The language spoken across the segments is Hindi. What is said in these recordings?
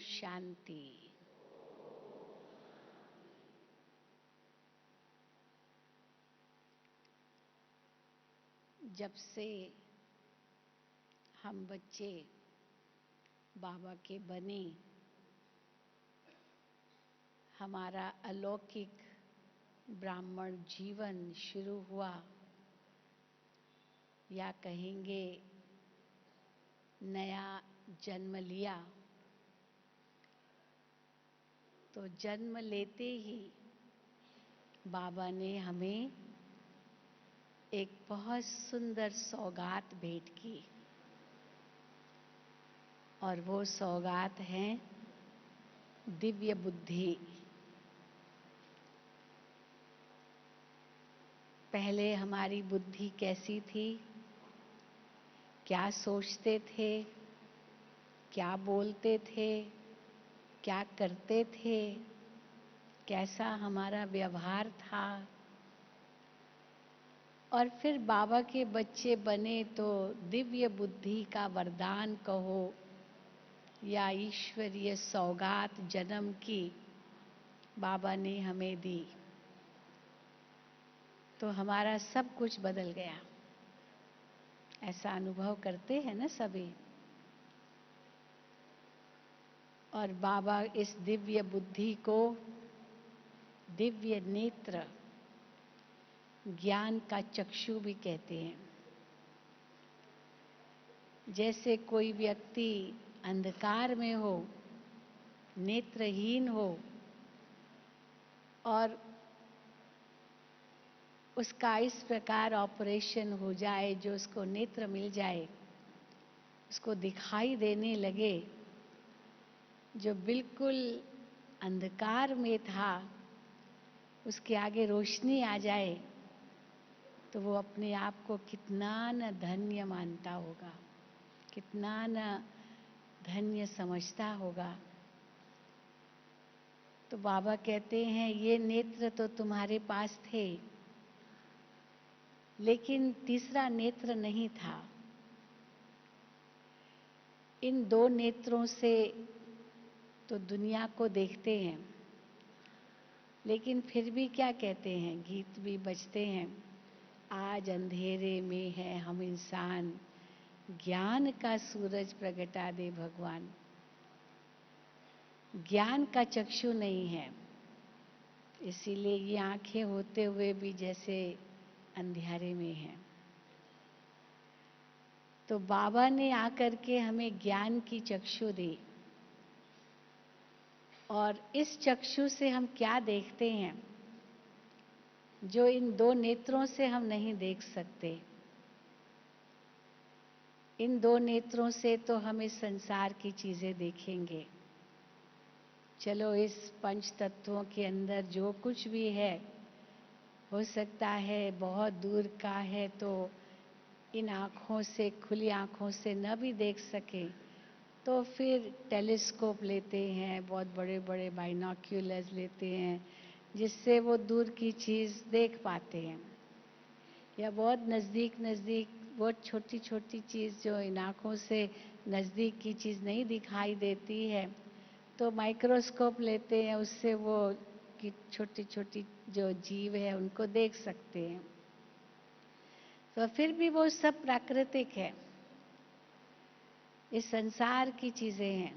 शांति। जब से हम बच्चे बाबा के बने, हमारा अलौकिक ब्राह्मण जीवन शुरू हुआ, या कहेंगे नया जन्म लिया। तो जन्म लेते ही बाबा ने हमें एक बहुत सुंदर सौगात भेंट की, और वो सौगात है दिव्य बुद्धि। पहले हमारी बुद्धि कैसी थी, क्या सोचते थे, क्या बोलते थे, क्या करते थे, कैसा हमारा व्यवहार था। और फिर बाबा के बच्चे बने तो दिव्य बुद्धि का वरदान कहो या ईश्वरीय सौगात जन्म की बाबा ने हमें दी, तो हमारा सब कुछ बदल गया। ऐसा अनुभव करते हैं ना सभी। और बाबा इस दिव्य बुद्धि को दिव्य नेत्र, ज्ञान का चक्षु भी कहते हैं। जैसे कोई व्यक्ति अंधकार में हो, नेत्रहीन हो, और उसका इस प्रकार ऑपरेशन हो जाए जो उसको नेत्र मिल जाए, उसको दिखाई देने लगे, जो बिल्कुल अंधकार में था उसके आगे रोशनी आ जाए, तो वो अपने आप को कितना न धन्य मानता होगा, कितना न धन्य समझता होगा। तो बाबा कहते हैं ये नेत्र तो तुम्हारे पास थे, लेकिन तीसरा नेत्र नहीं था। इन दो नेत्रों से तो दुनिया को देखते हैं, लेकिन फिर भी क्या कहते हैं, गीत भी बजते हैं, आज अंधेरे में है हम इंसान, ज्ञान का सूरज प्रगटा दे भगवान। ज्ञान का चक्षु नहीं है, इसीलिए ये आंखें होते हुए भी जैसे अंधेरे में हैं। तो बाबा ने आकर के हमें ज्ञान की चक्षु दी, और इस चक्षु से हम क्या देखते हैं जो इन दो नेत्रों से हम नहीं देख सकते। इन दो नेत्रों से तो हम इस संसार की चीजें देखेंगे। चलो इस पंच तत्वों के अंदर जो कुछ भी है, हो सकता है बहुत दूर का है तो इन आँखों से, खुली आँखों से न भी देख सके, तो फिर टेलीस्कोप लेते हैं, बहुत बड़े बड़े बाइनोक्यूलर्स लेते हैं, जिससे वो दूर की चीज़ देख पाते हैं। या बहुत नज़दीक नज़दीक, बहुत छोटी छोटी चीज़ जो इन आँखों से नज़दीक की चीज़ नहीं दिखाई देती है, तो माइक्रोस्कोप लेते हैं, उससे वो की छोटी छोटी जो जीव है उनको देख सकते हैं। तो फिर भी वो सब प्राकृतिक है, इस संसार की चीजें हैं।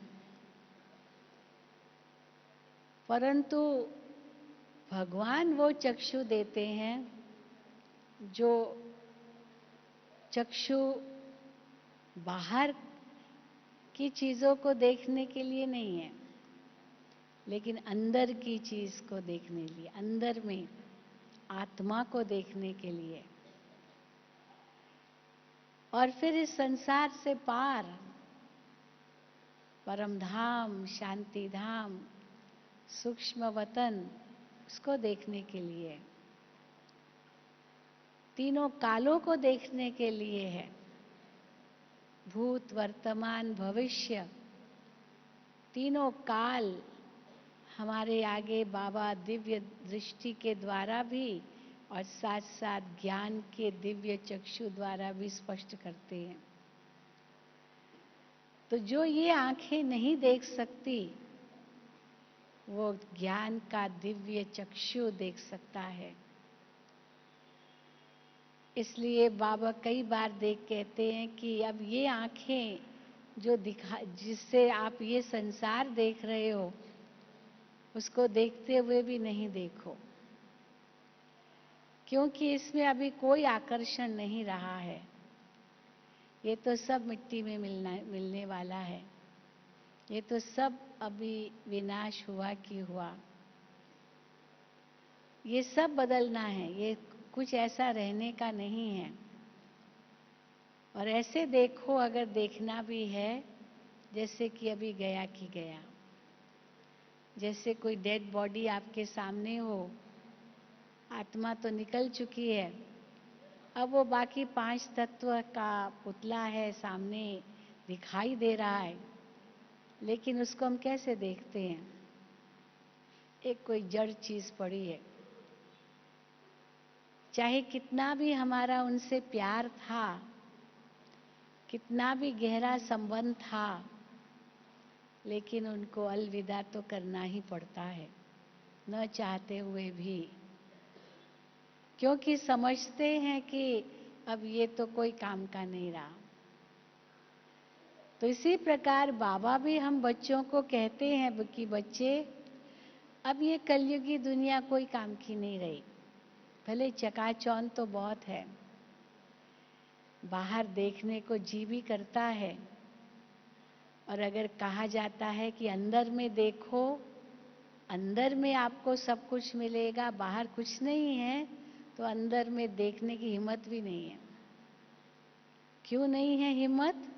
परंतु भगवान वो चक्षु देते हैं जो चक्षु बाहर की चीजों को देखने के लिए नहीं है, लेकिन अंदर की चीज को देखने के लिए, अंदर में आत्मा को देखने के लिए। और फिर इस संसार से पार परम धाम, शांति धाम, सूक्ष्म वतन, उसको देखने के लिए, तीनों कालों को देखने के लिए है। भूत, वर्तमान, भविष्य, तीनों काल हमारे आगे बाबा दिव्य दृष्टि के द्वारा भी और साथ साथ ज्ञान के दिव्य चक्षु द्वारा भी स्पष्ट करते हैं। तो जो ये आंखें नहीं देख सकती, वो ज्ञान का दिव्य चक्षु देख सकता है। इसलिए बाबा कई बार देख कहते हैं कि अब ये आंखें जो दिखा, जिससे आप ये संसार देख रहे हो, उसको देखते हुए भी नहीं देखो, क्योंकि इसमें अभी कोई आकर्षण नहीं रहा है। ये तो सब मिट्टी में मिलने वाला है। ये तो सब अभी विनाश हुआ कि हुआ। ये सब बदलना है, ये कुछ ऐसा रहने का नहीं है। और ऐसे देखो, अगर देखना भी है, जैसे कि अभी गया कि गया, जैसे कोई डेड बॉडी आपके सामने हो, आत्मा तो निकल चुकी है, अब वो बाकी 5 तत्व का पुतला है, सामने दिखाई दे रहा है, लेकिन उसको हम कैसे देखते हैं? एक कोई जड़ चीज पड़ी है। चाहे कितना भी हमारा उनसे प्यार था, कितना भी गहरा संबंध था, लेकिन उनको अलविदा तो करना ही पड़ता है, न चाहते हुए भी, क्योंकि समझते हैं कि अब ये तो कोई काम का नहीं रहा। तो इसी प्रकार बाबा भी हम बच्चों को कहते हैं कि बच्चे, अब ये कलयुगी दुनिया कोई काम की नहीं रही। भले चकाचौंध तो बहुत है, बाहर देखने को जी भी करता है, और अगर कहा जाता है कि अंदर में देखो, अंदर में आपको सब कुछ मिलेगा, बाहर कुछ नहीं है, तो अंदर में देखने की हिम्मत भी नहीं है। क्यों नहीं है हिम्मत?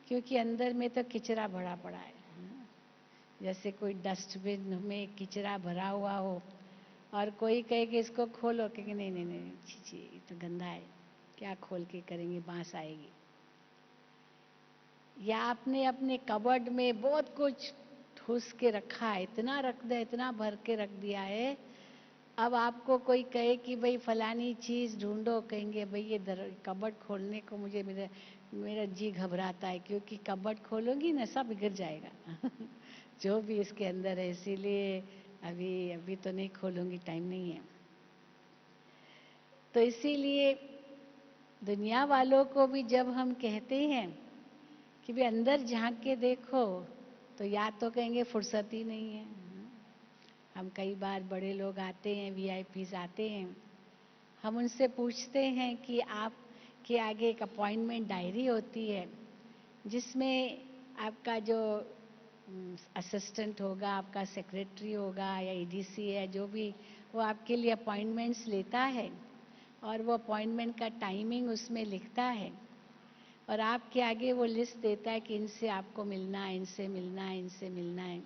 क्योंकि अंदर में तो किचरा भरा पड़ा है। जैसे कोई डस्टबिन में किचरा भरा हुआ हो और कोई कहे कि इसको खोलो, कहेंगे नहीं नहीं नहीं, छी ये तो गंदा है, क्या खोल के करेंगे, बांस आएगी। या आपने अपने कबर्ड में बहुत कुछ ठूस के रखा है, इतना रख दे, इतना भर के रख दिया है, अब आपको कोई कहे कि भाई फलानी चीज ढूंढो, कहेंगे भाई ये कबर्ड खोलने को मुझे मेरा जी घबराता है, क्योंकि कबर्ड खोलोगी ना सब गिर जाएगा जो भी इसके अंदर है, इसीलिए अभी तो नहीं खोलूंगी, टाइम नहीं है। तो इसीलिए दुनिया वालों को भी जब हम कहते हैं कि भी अंदर झांक के देखो, तो या तो कहेंगे फुर्सत ही नहीं है। हम कई बार बड़े लोग आते हैं, वीआईपीज आते हैं, हम उनसे पूछते हैं कि आपके आगे एक अपॉइंटमेंट डायरी होती है, जिसमें आपका जो असिस्टेंट होगा, आपका सेक्रेटरी होगा या ईडीसी है, जो भी, वो आपके लिए अपॉइंटमेंट्स लेता है, और वो अपॉइंटमेंट का टाइमिंग उसमें लिखता है, और आपके आगे वो लिस्ट देता है कि इनसे आपको मिलना है, इनसे मिलना है, इनसे मिलना है।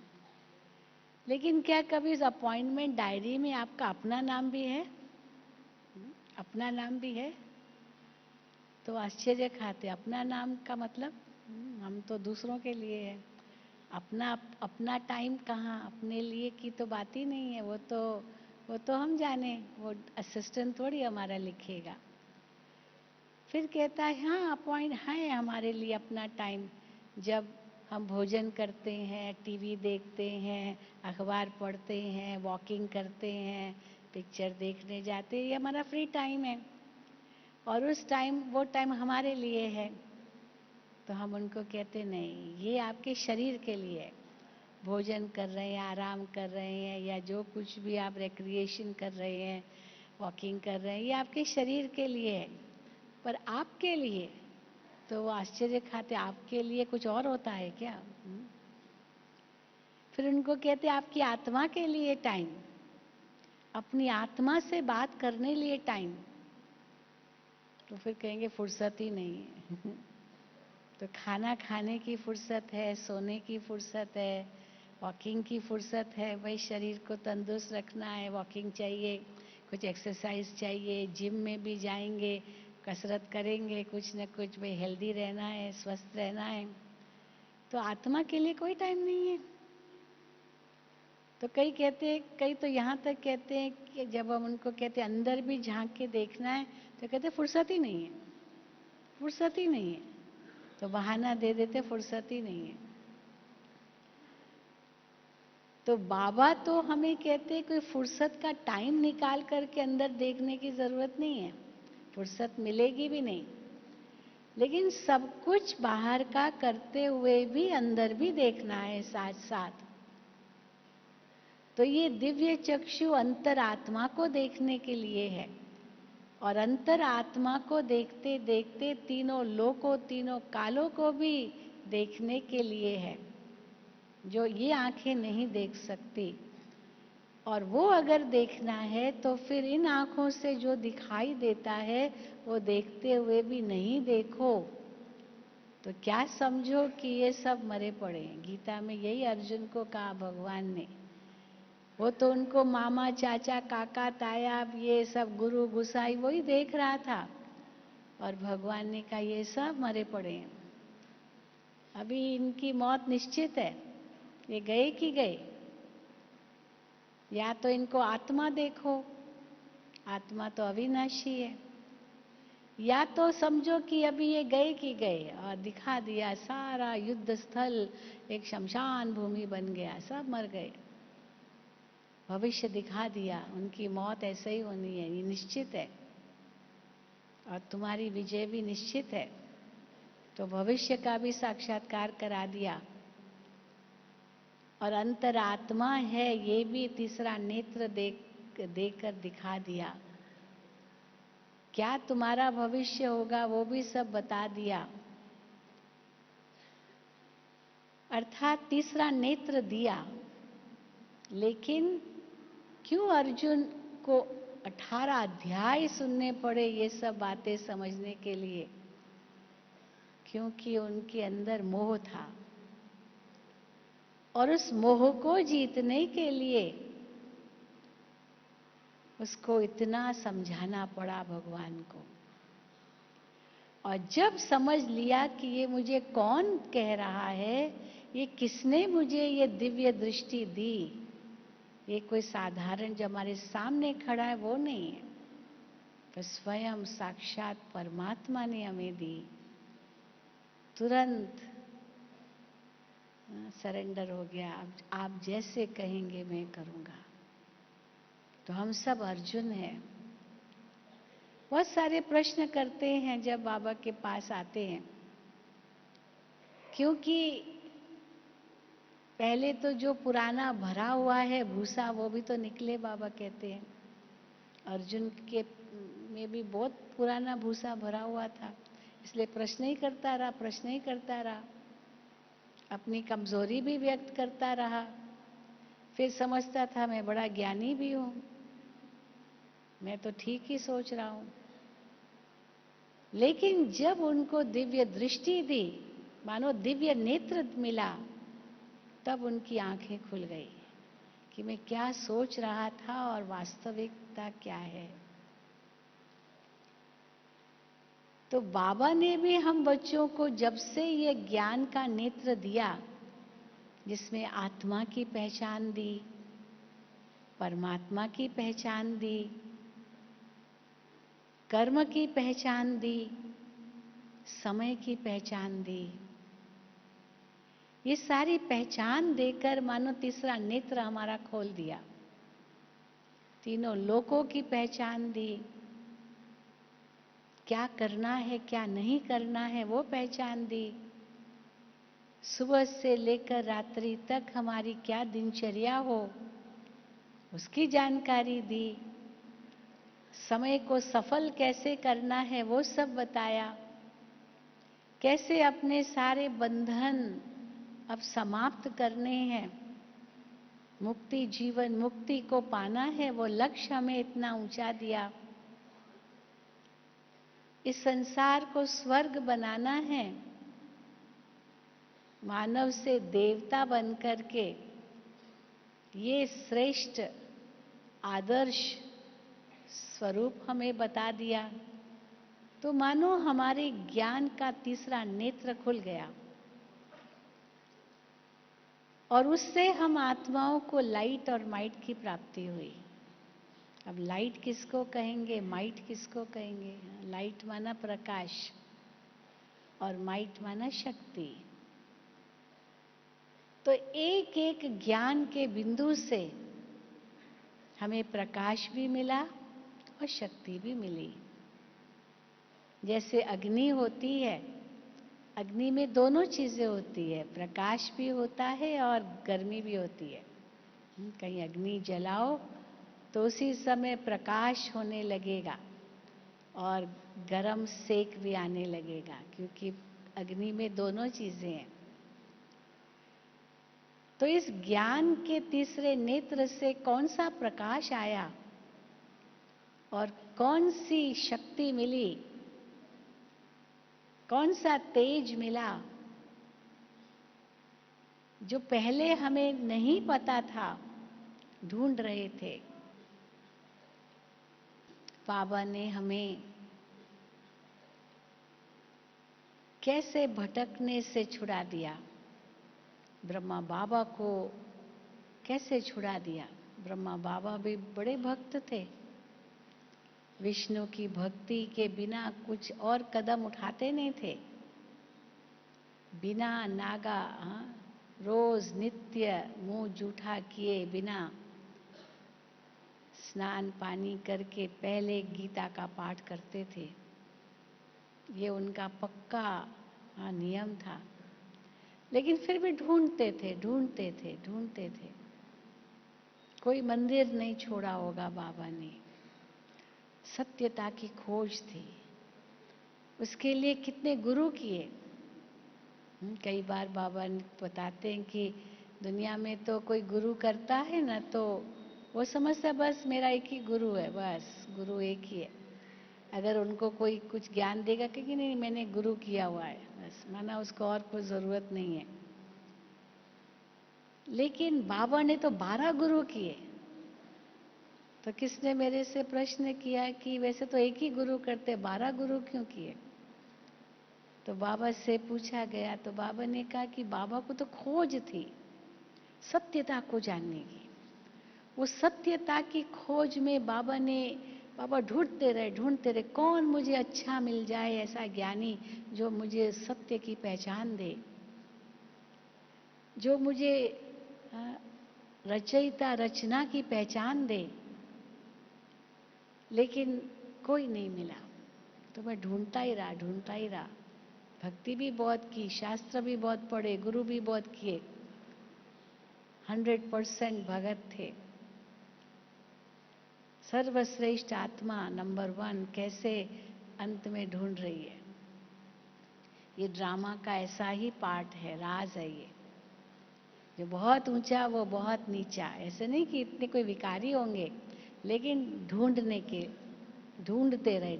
लेकिन क्या कभी इस अपॉइंटमेंट डायरी में आपका अपना नाम भी है? अपना नाम भी है? तो आश्चर्य खाते, अपना नाम का मतलब हम तो दूसरों के लिए है। अपना टाइम कहाँ, अपने लिए की तो बात ही नहीं है। वो तो हम जाने, वो असिस्टेंट थोड़ी हमारा लिखेगा। फिर कहता है हाँ, अपॉइंट है हमारे लिए अपना टाइम, जब हम भोजन करते हैं, टीवी देखते हैं, अखबार पढ़ते हैं, वॉकिंग करते हैं, पिक्चर देखने जाते हैं, ये हमारा फ्री टाइम है, और उस टाइम, वो टाइम हमारे लिए है। तो हम उनको कहते नहीं, ये आपके शरीर के लिए है। भोजन कर रहे हैं, आराम कर रहे हैं, या जो कुछ भी आप रिक्रिएशन कर रहे हैं, वॉकिंग कर रहे हैं, ये आपके शरीर के लिए है। पर आपके लिए, तो वो आश्चर्य खाते, आपके लिए कुछ और होता है क्या? फिर उनको कहते आपकी आत्मा के लिए टाइम, अपनी आत्मा से बात करने लिए टाइम। तो फिर कहेंगे फुर्सत ही नहीं है तो खाना खाने की फुर्सत है, सोने की फुर्सत है, वॉकिंग की फुर्सत है। भाई शरीर को तंदुरुस्त रखना है, वॉकिंग चाहिए, कुछ एक्सरसाइज चाहिए, जिम में भी जाएंगे, कसरत करेंगे, कुछ न कुछ, भाई हेल्दी रहना है, स्वस्थ रहना है। तो आत्मा के लिए कोई टाइम नहीं है। तो कई कहते हैं, कई तो यहाँ तक कहते हैं कि जब हम उनको कहते हैं अंदर भी झांक के देखना है, तो कहते फुर्सत ही नहीं है, फुर्सत ही नहीं है। तो बहाना दे देते फुर्सत ही नहीं है। तो बाबा तो हमें कहते हैं कोई फुर्सत का टाइम निकाल करके अंदर देखने की जरूरत नहीं है, फुर्सत मिलेगी भी नहीं, लेकिन सब कुछ बाहर का करते हुए भी अंदर भी देखना है साथ साथ। तो ये दिव्य चक्षु अंतरात्मा को देखने के लिए है, और अंतरात्मा को देखते देखते तीनों लोकों, तीनों कालों को भी देखने के लिए है, जो ये आंखें नहीं देख सकती। और वो अगर देखना है तो फिर इन आंखों से जो दिखाई देता है वो देखते हुए भी नहीं देखो तो क्या समझो कि ये सब मरे पड़े हैं। गीता में यही अर्जुन को कहा भगवान ने। वो तो उनको मामा, चाचा, काका, ताया, ये सब गुरु गुसाई वही देख रहा था, और भगवान ने कहा ये सब मरे पड़े हैं, अभी इनकी मौत निश्चित है, ये गए कि गए। या तो इनको आत्मा देखो, आत्मा तो अविनाशी है, या तो समझो कि अभी ये गए कि गए, और दिखा दिया सारा युद्ध स्थल एक शमशान भूमि बन गया, सब मर गए, भविष्य दिखा दिया, उनकी मौत ऐसे ही होनी है, ये निश्चित है, और तुम्हारी विजय भी निश्चित है। तो भविष्य का भी साक्षात्कार करा दिया, और अंतरात्मा है ये भी तीसरा नेत्र देकर दिखा दिया। क्या तुम्हारा भविष्य होगा वो भी सब बता दिया, अर्थात तीसरा नेत्र दिया। लेकिन क्यों अर्जुन को 18 अध्याय सुनने पड़े ये सब बातें समझने के लिए? क्योंकि उनके अंदर मोह था, और उस मोह को जीतने के लिए उसको इतना समझाना पड़ा भगवान को। और जब समझ लिया कि ये मुझे कौन कह रहा है, ये किसने मुझे ये दिव्य दृष्टि दी, ये कोई साधारण जो हमारे सामने खड़ा है वो नहीं है, तो स्वयं साक्षात परमात्मा ने हमें दी। तुरंत सरेंडर हो गया, अब आप जैसे कहेंगे मैं करूंगा। तो हम सब अर्जुन हैं। बहुत सारे प्रश्न करते हैं जब बाबा के पास आते हैं, क्योंकि पहले तो जो पुराना भरा हुआ है भूसा वो भी तो निकले, बाबा कहते हैं। अर्जुन के में भी बहुत पुराना भूसा भरा हुआ था, इसलिए प्रश्न ही करता रहा, प्रश्न ही करता रहा, अपनी कमजोरी भी व्यक्त करता रहा। फिर समझता था मैं बड़ा ज्ञानी भी हूं, मैं तो ठीक ही सोच रहा हूं। लेकिन जब उनको दिव्य दृष्टि दी, मानो दिव्य नेत्र मिला, तब उनकी आंखें खुल गई कि मैं क्या सोच रहा था और वास्तविकता क्या है। तो बाबा ने भी हम बच्चों को जब से ये ज्ञान का नेत्र दिया, जिसमें आत्मा की पहचान दी, परमात्मा की पहचान दी, कर्म की पहचान दी, समय की पहचान दी, ये सारी पहचान देकर मानो तीसरा नेत्र हमारा खोल दिया। तीनों लोकों की पहचान दी, क्या करना है क्या नहीं करना है वो पहचान दी, सुबह से लेकर रात्रि तक हमारी क्या दिनचर्या हो उसकी जानकारी दी, समय को सफल कैसे करना है वो सब बताया, कैसे अपने सारे बंधन अब समाप्त करने हैं, मुक्ति, जीवन मुक्ति को पाना है, वो लक्ष्य हमें इतना ऊंचा दिया। इस संसार को स्वर्ग बनाना है, मानव से देवता बनकर के ये श्रेष्ठ आदर्श स्वरूप हमें बता दिया। तो मानो हमारे ज्ञान का तीसरा नेत्र खुल गया, और उससे हम आत्माओं को लाइट और माइट की प्राप्ति हुई। अब लाइट किसको कहेंगे, माइट किसको कहेंगे? लाइट माना प्रकाश और माइट माना शक्ति। तो एक एक ज्ञान के बिंदु से हमें प्रकाश भी मिला और शक्ति भी मिली। जैसे अग्नि होती है, अग्नि में दोनों चीजें होती है, प्रकाश भी होता है और गर्मी भी होती है। कहीं अग्नि जलाओ तो उसी समय प्रकाश होने लगेगा और गरम सेक भी आने लगेगा, क्योंकि अग्नि में दोनों चीजें हैं। तो इस ज्ञान के तीसरे नेत्र से कौन सा प्रकाश आया और कौन सी शक्ति मिली, कौन सा तेज मिला, जो पहले हमें नहीं पता था, ढूंढ रहे थे। बाबा ने हमें कैसे भटकने से छुड़ा दिया, ब्रह्मा बाबा को कैसे छुड़ा दिया। ब्रह्मा बाबा भी बड़े भक्त थे, विष्णु की भक्ति के बिना कुछ और कदम उठाते नहीं थे। बिना नागा, रोज नित्य मुंह जूठा किए बिना स्नान पानी करके पहले गीता का पाठ करते थे। ये उनका पक्का नियम था। लेकिन फिर भी ढूंढते थे। कोई मंदिर नहीं छोड़ा होगा बाबा ने। सत्यता की खोज थी। उसके लिए कितने गुरु किए। कई बार बाबा बताते हैं कि दुनिया में तो कोई गुरु करता है ना, तो वो समझता बस मेरा एक ही गुरु है, बस गुरु एक ही है। अगर उनको कोई कुछ ज्ञान देगा कि नहीं मैंने गुरु किया हुआ है, बस माना उसको और कोई जरूरत नहीं है। लेकिन बाबा ने तो 12 गुरु किए। तो किसने मेरे से प्रश्न किया कि वैसे तो एक ही गुरु करते, 12 गुरु क्यों किए। तो बाबा से पूछा गया तो बाबा ने कहा कि बाबा को तो खोज थी सत्यता को जानने की। वो सत्यता की खोज में बाबा ढूंढते रहे, कौन मुझे अच्छा मिल जाए, ऐसा ज्ञानी जो मुझे सत्य की पहचान दे, जो मुझे रचयिता रचना की पहचान दे। लेकिन कोई नहीं मिला। तो मैं ढूंढता ही रहा। भक्ति भी बहुत की, शास्त्र भी बहुत पढ़े, गुरु भी बहुत किए, 100% भगत थे। सर्वश्रेष्ठ आत्मा नंबर 1 कैसे अंत में ढूंढ रही है। ये ड्रामा का ऐसा ही पार्ट है, राज है ये। जो बहुत ऊंचा वो बहुत नीचा। ऐसे नहीं कि इतने कोई विकारी होंगे, लेकिन ढूंढते रहे,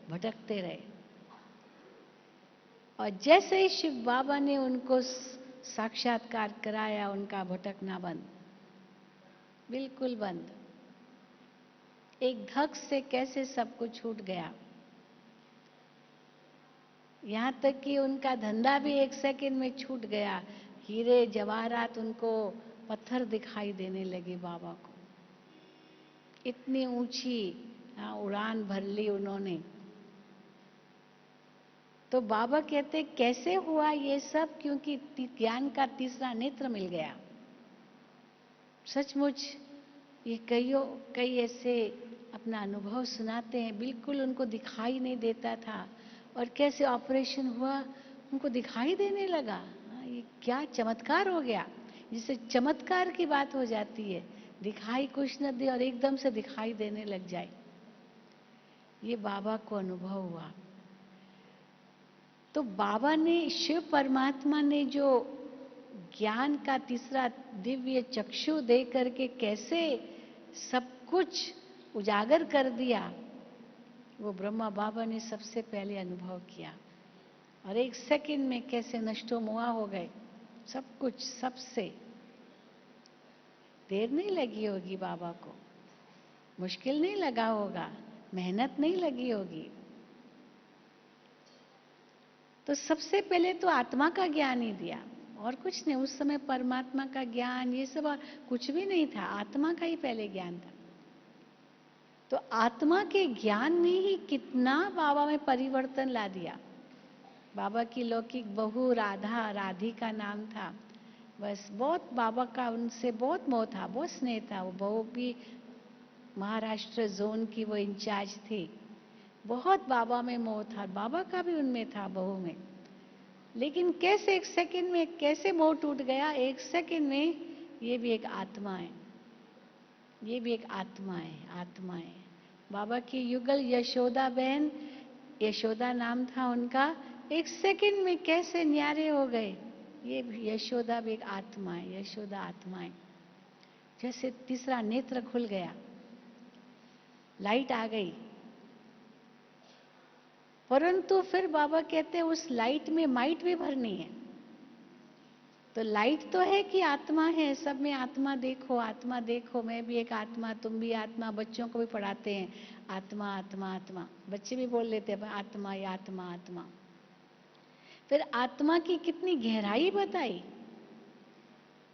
भटकते रहे। और जैसे ही शिव बाबा ने उनको साक्षात्कार कराया, उनका भटकना बंद, बिल्कुल बंद। एक धक से कैसे सब कुछ छूट गया। यहां तक कि उनका धंधा भी 1 सेकंड में छूट गया। हीरे जवाहरात उनको पत्थर दिखाई देने लगे बाबा को। इतनी ऊंची उड़ान भर ली उन्होंने। तो बाबा कहते कैसे हुआ ये सब, क्योंकि ज्ञान का तीसरा नेत्र मिल गया। सचमुच ये कई ऐसे अपना अनुभव सुनाते हैं, बिल्कुल उनको दिखाई नहीं देता था और कैसे ऑपरेशन हुआ उनको दिखाई देने लगा। ये क्या चमत्कार हो गया, जिससे चमत्कार की बात हो जाती है। दिखाई कुछ न दे और एकदम से दिखाई देने लग जाए। ये बाबा को अनुभव हुआ। तो बाबा ने, शिव परमात्मा ने जो ज्ञान का तीसरा दिव्य चक्षु दे करके कैसे सब कुछ उजागर कर दिया, वो ब्रह्मा बाबा ने सबसे पहले अनुभव किया। और 1 सेकंड में कैसे नष्टो मुआ हो गए सब कुछ। सबसे देर नहीं लगी होगी बाबा को, मुश्किल नहीं लगा होगा, मेहनत नहीं लगी होगी। तो सबसे पहले तो आत्मा का ज्ञान ही दिया और कुछ नहीं। उस समय परमात्मा का ज्ञान ये सब कुछ भी नहीं था, आत्मा का ही पहले ज्ञान था। तो आत्मा के ज्ञान ने ही कितना बाबा में परिवर्तन ला दिया। बाबा की लौकिक बहू राधिका नाम था। बस बहुत बाबा का उनसे बहुत मोह था, बहुत स्नेह था। वो बहू भी महाराष्ट्र जोन की वो इंचार्ज थी। बहुत बाबा में मोह था, बाबा का भी उनमें था, बहू में। लेकिन कैसे एक सेकंड में कैसे मोह टूट गया, एक सेकंड में। ये भी एक आत्मा है, ये भी एक आत्मा है, आत्मा है। बाबा की युगल यशोदा बहन, यशोदा नाम था उनका, एक सेकंड में कैसे न्यारे हो गए। ये यशोदा भी एक आत्मा है, यशोदा आत्मा है। जैसे तीसरा नेत्र खुल गया, लाइट आ गई। परंतु फिर बाबा कहते हैं उस लाइट में माइट भी भरनी है। तो लाइट तो है कि आत्मा है, सब में आत्मा देखो, आत्मा देखो। मैं भी एक आत्मा, तुम भी आत्मा। बच्चों को भी पढ़ाते हैं आत्मा आत्मा आत्मा, बच्चे भी बोल लेते हैं आत्मा या आत्मा आत्मा। फिर आत्मा की कितनी गहराई बताई,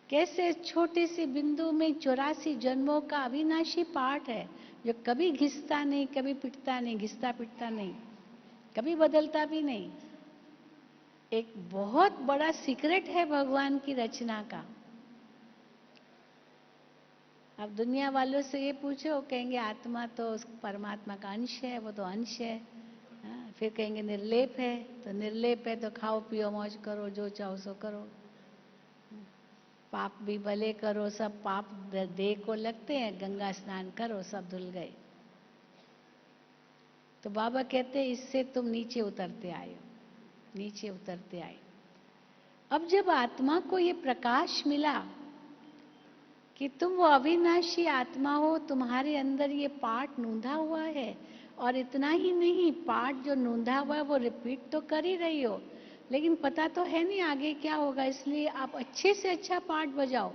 कैसे छोटे से बिंदु में 84 जन्मों का अविनाशी पाठ है, जो कभी घिसता नहीं, कभी पिटता नहीं, घिसता पिटता नहीं, कभी बदलता भी नहीं। एक बहुत बड़ा सीक्रेट है भगवान की रचना का। अब दुनिया वालों से ये पूछो, वो कहेंगे आत्मा तो परमात्मा का अंश है, वो तो अंश है। हाँ, फिर कहेंगे निर्लेप है, तो निर्लेप है तो खाओ पियो मौज करो, जो चाहो सो करो। पाप भी भले करो, सब पाप देह को लगते हैं, गंगा स्नान करो, सब धुल गए। तो बाबा कहते हैं इससे तुम नीचे उतरते आए हो, नीचे उतरते आए। अब जब आत्मा को ये प्रकाश मिला कि तुम वो अविनाशी आत्मा हो, तुम्हारे अंदर ये पाठ नूंधा हुआ है, और इतना ही नहीं, पाठ जो नूंधा हुआ है वो रिपीट तो कर ही रही हो, लेकिन पता तो है नहीं आगे क्या होगा, इसलिए आप अच्छे से अच्छा पाठ बजाओ।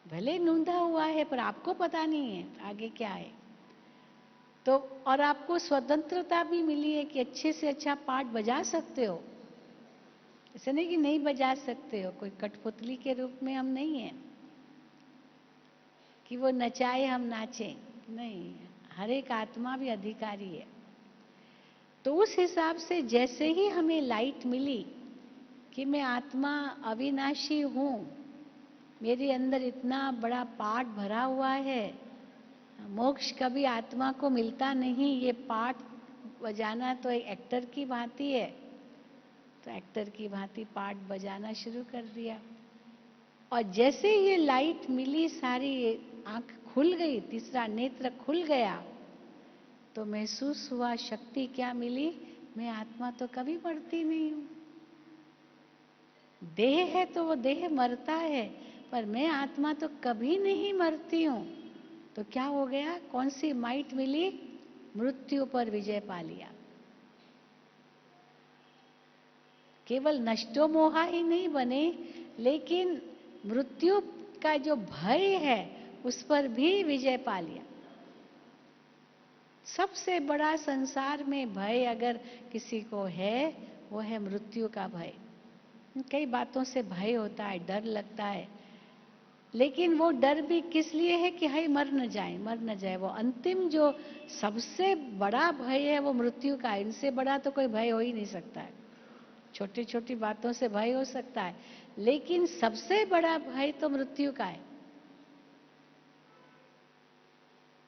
भले नूंधा हुआ है पर आपको पता नहीं है आगे क्या है। तो और आपको स्वतंत्रता भी मिली है कि अच्छे से अच्छा पाठ बजा सकते हो। ऐसे नहीं कि नहीं बजा सकते हो, कोई कठपुतली के रूप में हम नहीं हैं कि वो नचाए हम नाचें, नहीं। हर एक आत्मा भी अधिकारी है। तो उस हिसाब से जैसे ही हमें लाइट मिली कि मैं आत्मा अविनाशी हूँ, मेरे अंदर इतना बड़ा पाठ भरा हुआ है, मोक्ष कभी आत्मा को मिलता नहीं, ये पाठ बजाना तो एक एक्टर की भांति है। तो एक्टर की भांति पाठ बजाना शुरू कर दिया, और जैसे ये लाइट मिली, सारी आंख खुल गई, तीसरा नेत्र खुल गया, तो महसूस हुआ शक्ति क्या मिली, मैं आत्मा तो कभी मरती नहीं हूं। देह है तो वो देह मरता है, पर मैं आत्मा तो कभी नहीं मरती हूं। तो क्या हो गया, कौन सी माइट मिली, मृत्यु पर विजय पा लिया। केवल नष्टो मोहा ही नहीं बने, लेकिन मृत्यु का जो भय है उस पर भी विजय पा लिया। सबसे बड़ा संसार में भय अगर किसी को है, वो है मृत्यु का भय। कई बातों से भय होता है, डर लगता है, लेकिन वो डर भी किस लिए है कि हाय मर न जाए, मर न जाए। वो अंतिम जो सबसे बड़ा भय है वो मृत्यु का है। इनसे बड़ा तो कोई भय हो ही नहीं सकता है। छोटी छोटी बातों से भय हो सकता है, लेकिन सबसे बड़ा भय तो मृत्यु का है।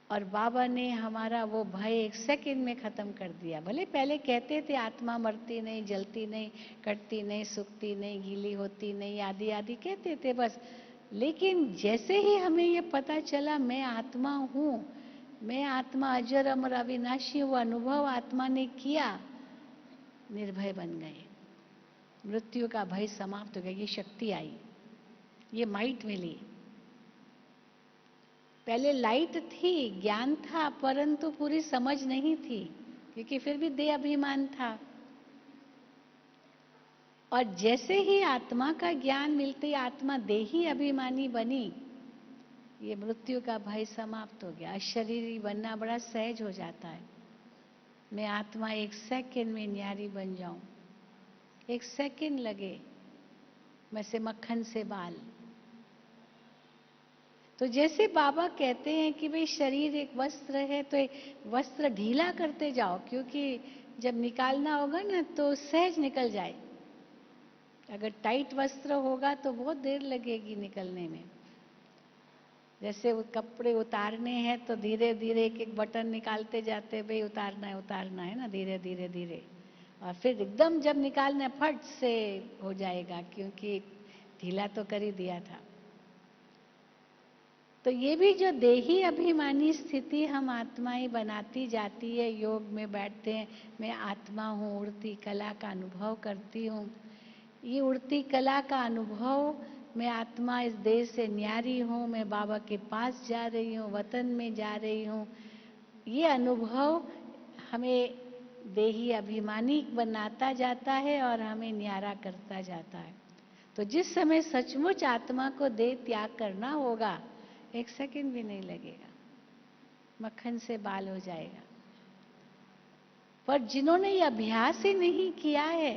और बाबा ने हमारा वो भय एक सेकंड में खत्म कर दिया। भले पहले कहते थे आत्मा मरती नहीं, जलती नहीं, कटती नहीं, सूखती नहीं, गीली होती नहीं, आदि आदि कहते थे बस। लेकिन जैसे ही हमें ये पता चला मैं आत्मा हूँ, मैं आत्मा अजर अमर अविनाशी, वो अनुभव आत्मा ने किया, निर्भय बन गए। मृत्यु का भय समाप्त हो गया, ये शक्ति आई, ये माइट मिली। पहले लाइट थी, ज्ञान था, परंतु पूरी समझ नहीं थी, क्योंकि फिर भी देह अभिमान था। और जैसे ही आत्मा का ज्ञान मिलते आत्मा देही अभिमानी बनी, ये मृत्यु का भय समाप्त हो गया। अशरीरी बनना बड़ा सहज हो जाता है। मैं आत्मा एक सेकंड में न्यारी बन जाऊं, एक सेकंड लगे, मैं से मक्खन से बाल। तो जैसे बाबा कहते हैं कि भाई शरीर एक वस्त्र है, तो एक वस्त्र ढीला करते जाओ, क्योंकि जब निकालना होगा ना तो सहज निकल जाए। अगर टाइट वस्त्र होगा तो बहुत देर लगेगी निकलने में। जैसे वो कपड़े उतारने हैं तो धीरे धीरे एक एक बटन निकालते जाते, भाई उतारना है ना, धीरे धीरे धीरे। और फिर एकदम जब निकालना है फट से हो जाएगा, क्योंकि ढीला तो कर ही दिया था। तो ये भी जो देही अभिमानी स्थिति हम आत्माएं बनाती जाती है, योग में बैठते हैं, मैं आत्मा हूँ, उड़ती कला का अनुभव करती हूँ। ये उड़ती कला का अनुभव, मैं आत्मा इस देश से न्यारी हूँ, मैं बाबा के पास जा रही हूँ, वतन में जा रही हूँ, ये अनुभव हमें देही अभिमानी बनाता जाता है और हमें न्यारा करता जाता है। तो जिस समय सचमुच आत्मा को देह त्याग करना होगा, 1 सेकंड भी नहीं लगेगा, मक्खन से बाल हो जाएगा। पर जिन्होंने ये अभ्यास ही नहीं किया है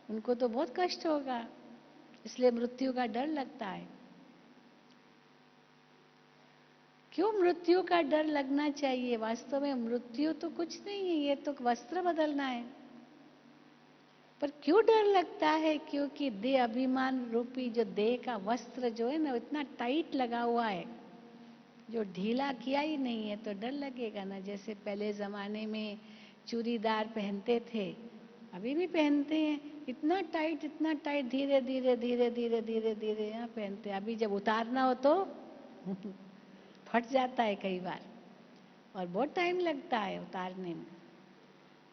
उनको तो बहुत कष्ट होगा, इसलिए मृत्यु का डर लगता है। क्यों मृत्यु का डर लगना चाहिए? वास्तव में मृत्यु तो कुछ नहीं है, ये तो वस्त्र बदलना है। पर क्यों डर लगता है? क्योंकि देह अभिमान रूपी जो देह का वस्त्र जो है ना, इतना टाइट लगा हुआ है, जो ढीला किया ही नहीं है, तो डर लगेगा ना। जैसे पहले जमाने में चूड़ीदार पहनते थे, अभी भी पहनते हैं, इतना टाइट, धीरे धीरे धीरे धीरे धीरे धीरे यहाँ पहनते हैं। अभी जब उतारना हो तो फट जाता है कई बार, और बहुत टाइम लगता है उतारने में।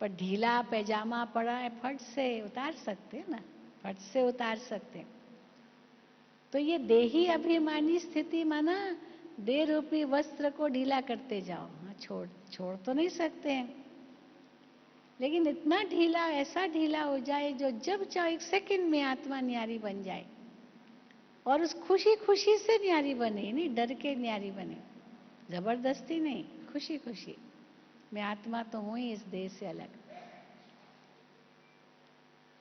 पर ढीला पैजामा पड़ा है, फट से उतार सकते हैं ना, फट से उतार सकते हैं। तो ये देही अभिमानी स्थिति माना देह रूपी वस्त्र को ढीला करते जाओ। हाँ, छोड़ तो नहीं सकते हैं, लेकिन इतना ढीला, ऐसा ढीला हो जाए जो जब चाहो 1 सेकंड में आत्मा न्यारी बन जाए, और उस खुशी खुशी से न्यारी बने, नहीं डर के न्यारी बने, जबरदस्ती नहीं, खुशी खुशी। मैं आत्मा तो हूं ही इस देह से अलग।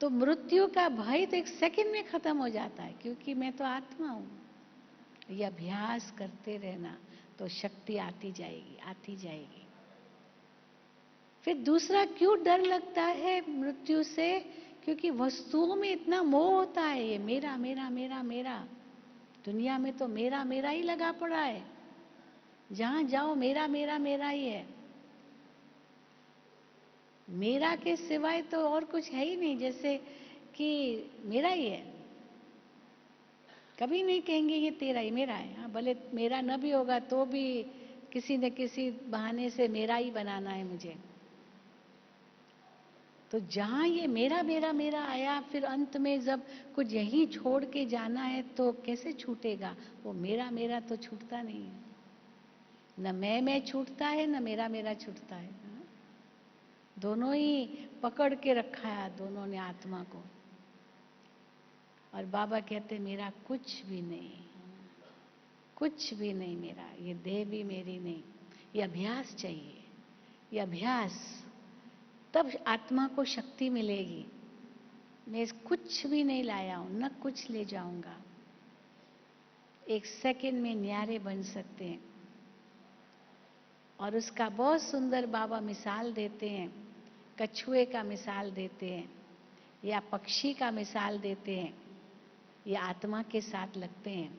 तो मृत्यु का भय तो 1 सेकंड में खत्म हो जाता है, क्योंकि मैं तो आत्मा हूं। ये अभ्यास करते रहना तो शक्ति आती जाएगी। फिर दूसरा क्यों डर लगता है मृत्यु से? क्योंकि वस्तुओं में इतना मोह होता है, ये मेरा मेरा मेरा मेरा। दुनिया में तो मेरा मेरा ही लगा पड़ा है, जहां जाओ मेरा मेरा मेरा ही है। मेरा के सिवाय तो और कुछ है ही नहीं, जैसे कि मेरा ही है। कभी नहीं कहेंगे ये तेरा ही, मेरा है। हाँ, भले मेरा न भी होगा तो भी किसी न किसी बहाने से मेरा ही बनाना है मुझे। तो जहां ये मेरा मेरा मेरा आया, फिर अंत में जब कुछ यहीं छोड़ के जाना है तो कैसे छूटेगा? वो मेरा मेरा तो छूटता नहीं है, न मैं छूटता है, न मेरा मेरा छूटता है। हाँ? दोनों ही पकड़ के रखा है दोनों ने आत्मा को। और बाबा कहते मेरा कुछ भी नहीं, कुछ भी नहीं मेरा, ये देह भी मेरी नहीं। ये अभ्यास चाहिए, ये अभ्यास, तब आत्मा को शक्ति मिलेगी। मैं कुछ भी नहीं लाया हूं, न कुछ ले जाऊंगा। 1 सेकंड में न्यारे बन सकते हैं। और उसका बहुत सुंदर बाबा मिसाल देते हैं, कछुए का मिसाल देते हैं, या पक्षी का मिसाल देते हैं। ये आत्मा के साथ लगते हैं।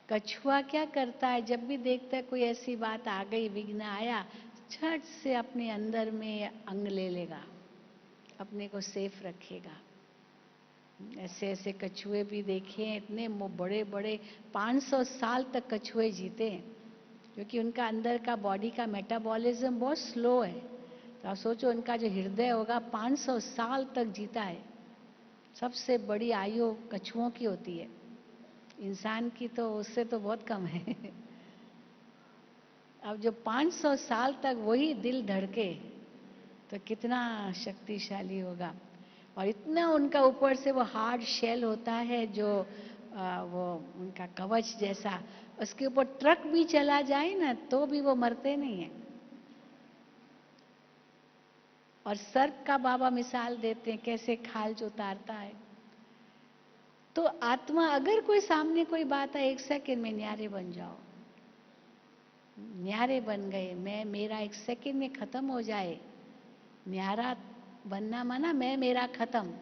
कछुआ क्या करता है? जब भी देखता है कोई ऐसी बात आ गई, विघ्न आया, झट से अपने अंदर में अंग ले लेगा, अपने को सेफ रखेगा। ऐसे ऐसे कछुए भी देखे हैं, इतने बड़े बड़े 500 साल तक कछुए जीते हैं, क्योंकि उनका अंदर का बॉडी का मेटाबॉलिज्म बहुत स्लो है। तो आप सोचो उनका जो हृदय होगा 500 साल तक जीता है। सबसे बड़ी आयु कछुओं की होती है, इंसान की तो उससे तो बहुत कम है। अब जो 500 साल तक वही दिल धड़के तो कितना शक्तिशाली होगा। और इतना उनका ऊपर से वो हार्ड शेल होता है, जो वो उनका कवच जैसा, उसके ऊपर ट्रक भी चला जाए ना तो भी वो मरते नहीं है। और सर्प का बाबा मिसाल देते हैं, कैसे खाल उतारता है। तो आत्मा, अगर कोई सामने कोई बात है, 1 सेकंड में न्यारे बन जाओ, न्यारे बन गए। मैं मेरा 1 सेकंड में खत्म हो जाए। न्यारा बनना माना मैं मेरा खत्म।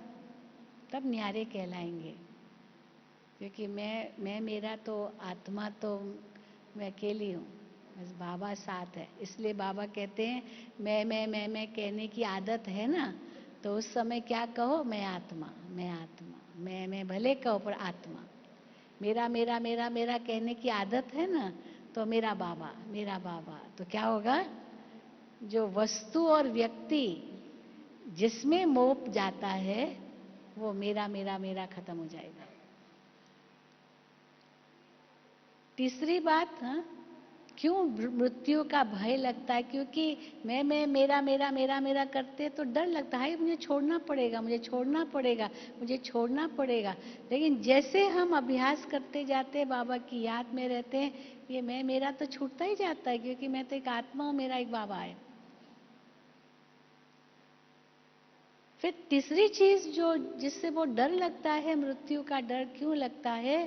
तब न्यारे कहलाएंगे। क्योंकि मैं मेरा तो आत्मा तो मैं अकेली हूँ, बस बाबा साथ है। इसलिए बाबा कहते हैं मैं कहने की आदत है ना, तो उस समय क्या कहो, मैं आत्मा, मैं आत्मा, मैं भले कहो पर आत्मा। मेरा मेरा मेरा मेरा कहने की आदत है ना, तो मेरा बाबा, मेरा बाबा। तो क्या होगा, जो वस्तु और व्यक्ति जिसमें मोह जाता है वो मेरा मेरा मेरा खत्म हो जाएगा। तीसरी बात, हाँ, क्यों मृत्यु का भय लगता है? क्योंकि मैं मेरा मेरा मेरा मेरा करते तो डर लगता है, मुझे छोड़ना पड़ेगा, मुझे छोड़ना पड़ेगा, मुझे छोड़ना पड़ेगा। लेकिन जैसे हम अभ्यास करते जाते हैं, बाबा की याद में रहते हैं, ये मैं मेरा तो छूटता ही जाता है, क्योंकि मैं तो एक आत्मा हूं, मेरा एक बाबा है। फिर तीसरी चीज जो जिससे वो डर लगता है, मृत्यु का डर क्यों लगता है?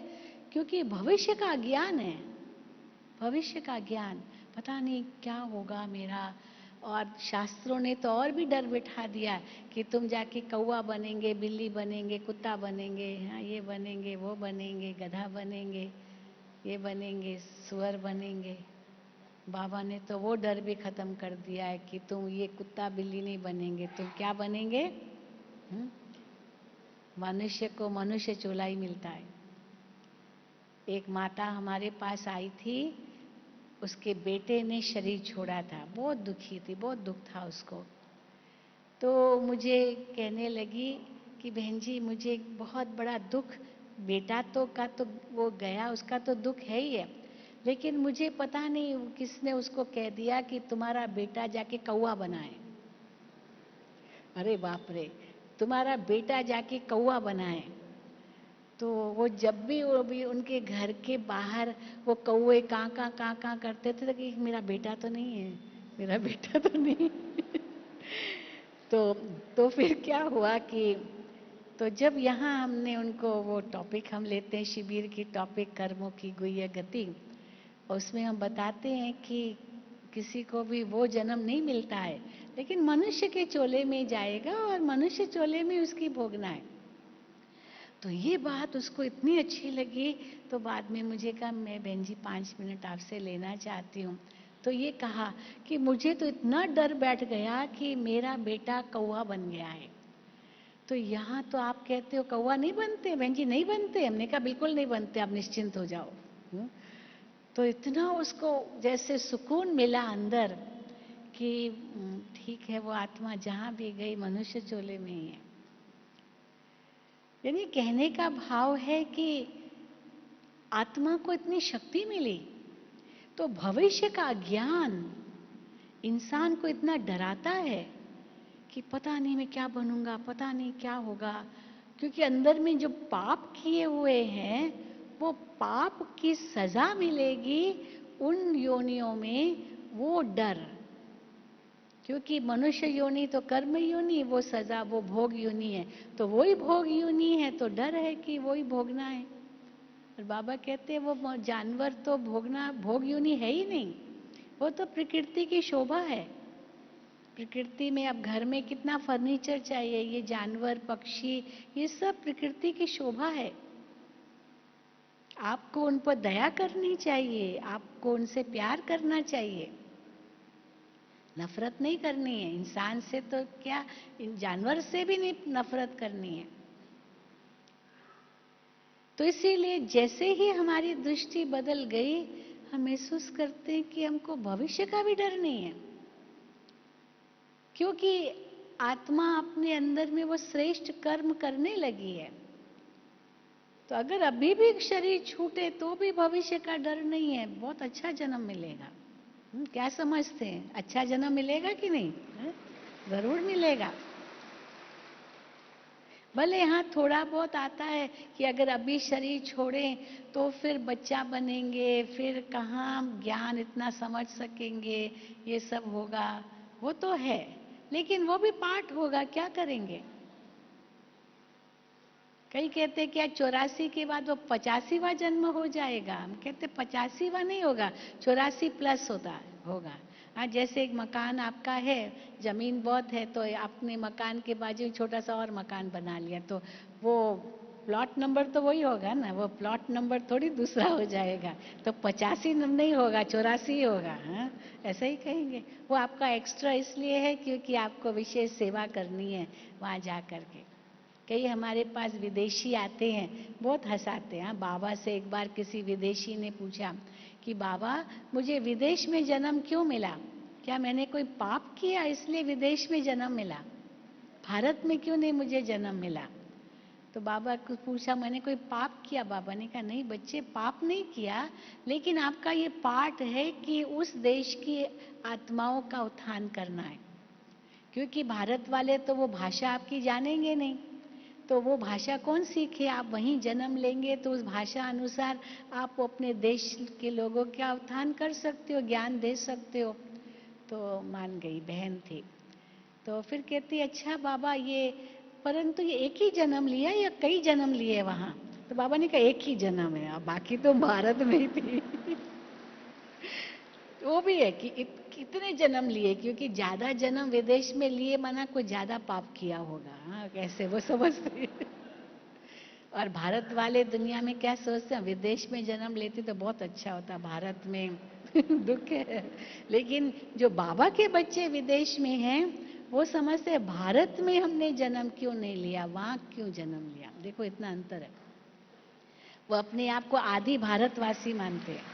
क्योंकि भविष्य का ज्ञान है, भविष्य का ज्ञान, पता नहीं क्या होगा मेरा। और शास्त्रों ने तो और भी डर बिठा दिया कि तुम जाके कौवा बनेंगे, बिल्ली बनेंगे, कुत्ता बनेंगे, हाँ ये बनेंगे, वो बनेंगे, गधा बनेंगे, ये बनेंगे, सुअर बनेंगे। बाबा ने तो वो डर भी खत्म कर दिया है कि तुम ये कुत्ता बिल्ली नहीं बनेंगे, तुम क्या बनेंगे? मनुष्य को मनुष्य चोला ही मिलता है। एक माता हमारे पास आई थी, उसके बेटे ने शरीर छोड़ा था, बहुत दुखी थी, बहुत दुख था उसको। तो मुझे कहने लगी कि बहन जी मुझे बहुत बड़ा दुख, बेटा तो का तो वो गया, उसका तो दुख है ही है, लेकिन मुझे पता नहीं किसने उसको कह दिया कि तुम्हारा बेटा जाके कौवा बनाए। अरे बाप रे, तुम्हारा बेटा जाके कौवा बनाए। तो वो जब भी वो भी उनके घर के बाहर वो कौवे कां करते थे, तो कि मेरा बेटा तो नहीं है, मेरा बेटा तो नहीं। तो फिर क्या हुआ कि तो जब यहाँ हमने उनको वो टॉपिक हम लेते हैं शिविर की टॉपिक, कर्मों की गुह्य गति, उसमें हम बताते हैं कि किसी को भी वो जन्म नहीं मिलता है, लेकिन मनुष्य के चोले में जाएगा और मनुष्य चोले में उसकी भोगना है। तो ये बात उसको इतनी अच्छी लगी, तो बाद में मुझे कहा मैं बहन जी 5 मिनट आपसे लेना चाहती हूँ। तो ये कहा कि मुझे तो इतना डर बैठ गया कि मेरा बेटा कौवा बन गया है। तो यहाँ तो आप कहते हो कौवा नहीं बनते बहन जी, नहीं बनते। हमने कहा बिल्कुल नहीं बनते, आप निश्चिंत हो जाओ। तो इतना उसको जैसे सुकून मिला अंदर कि ठीक है, वो आत्मा जहाँ भी गई मनुष्य चोले में ही है। यानी कहने का भाव है कि आत्मा को इतनी शक्ति मिली, तो भविष्य का ज्ञान इंसान को इतना डराता है कि पता नहीं मैं क्या बनूंगा, पता नहीं क्या होगा। क्योंकि अंदर में जो पाप किए हुए हैं, वो पाप की सजा मिलेगी उन योनियों में, वो डर। क्योंकि मनुष्य योनि तो कर्म योनि, वो सजा वो भोग योनि है, तो वही भोग योनि है, तो डर है कि वही भोगना है। और बाबा कहते हैं वो जानवर तो भोगना भोग योनि है ही नहीं, वो तो प्रकृति की शोभा है। प्रकृति में अब घर में कितना फर्नीचर चाहिए, ये जानवर पक्षी ये सब प्रकृति की शोभा है। आपको उन पर दया करनी चाहिए, आपको उनसे प्यार करना चाहिए, नफरत नहीं करनी है। इंसान से तो क्या, जानवर से भी नहीं नफरत करनी है। तो इसीलिए जैसे ही हमारी दृष्टि बदल गई, हम महसूस करते हैं कि हमको भविष्य का भी डर नहीं है, क्योंकि आत्मा अपने अंदर में वो श्रेष्ठ कर्म करने लगी है। तो अगर अभी भी शरीर छूटे तो भी भविष्य का डर नहीं है, बहुत अच्छा जन्म मिलेगा। क्या समझते हैं, अच्छा जन्म मिलेगा कि नहीं? जरूर मिलेगा। भले यहाँ थोड़ा बहुत आता है कि अगर अभी शरीर छोड़ें तो फिर बच्चा बनेंगे, फिर कहाँ ज्ञान इतना समझ सकेंगे, ये सब होगा, वो तो है, लेकिन वो भी पाठ होगा, क्या करेंगे। कई कहते क्या 84 के बाद वो 85वां जन्म हो जाएगा। हम कहते 85वां नहीं होगा, 84 प्लस होगा। हाँ, जैसे एक मकान आपका है, जमीन बहुत है, तो आपने मकान के बाजू में छोटा सा और मकान बना लिया, तो वो प्लॉट नंबर तो वही होगा ना, वो प्लॉट नंबर थोड़ी दूसरा हो जाएगा। तो 85 नहीं होगा, 84 ही होगा। हाँ, ऐसा ही कहेंगे। वो आपका एक्स्ट्रा इसलिए है क्योंकि आपको विशेष सेवा करनी है वहाँ जा करके। कई हमारे पास विदेशी आते हैं, बहुत हंसाते हैं। हाँ, बाबा से एक बार किसी विदेशी ने पूछा कि बाबा, मुझे विदेश में जन्म क्यों मिला? क्या मैंने कोई पाप किया इसलिए विदेश में जन्म मिला? भारत में क्यों नहीं मुझे जन्म मिला? तो बाबा को पूछा, मैंने कोई पाप किया? बाबा ने कहा, नहीं बच्चे, पाप नहीं किया, लेकिन आपका ये पाठ है कि उस देश की आत्माओं का उत्थान करना है। क्योंकि भारत वाले तो वो भाषा आपकी जानेंगे नहीं, तो वो भाषा कौन सीखे? आप वहीं जन्म लेंगे तो उस भाषा अनुसार आप अपने देश के लोगों का उत्थान कर सकते हो, ज्ञान दे सकते हो। तो मान गई, बहन थी। तो फिर कहती, अच्छा बाबा, ये परंतु ये एक ही जन्म लिया या कई जन्म लिए वहाँ? तो बाबा ने कहा, एक ही जन्म है, अब बाकी तो भारत में ही थी। वो भी है कि कितने जन्म लिए, क्योंकि ज्यादा जन्म विदेश में लिए माना कोई ज्यादा पाप किया होगा। हाँ, कैसे वो समझते। और भारत वाले दुनिया में क्या सोचते हैं, विदेश में जन्म लेते तो बहुत अच्छा होता, भारत में दुख है। लेकिन जो बाबा के बच्चे विदेश में हैं, वो समझते हैं भारत में हमने जन्म क्यों नहीं लिया, वहां क्यों जन्म लिया। देखो इतना अंतर है। वो अपने आप को आदि भारतवासी मानते हैं,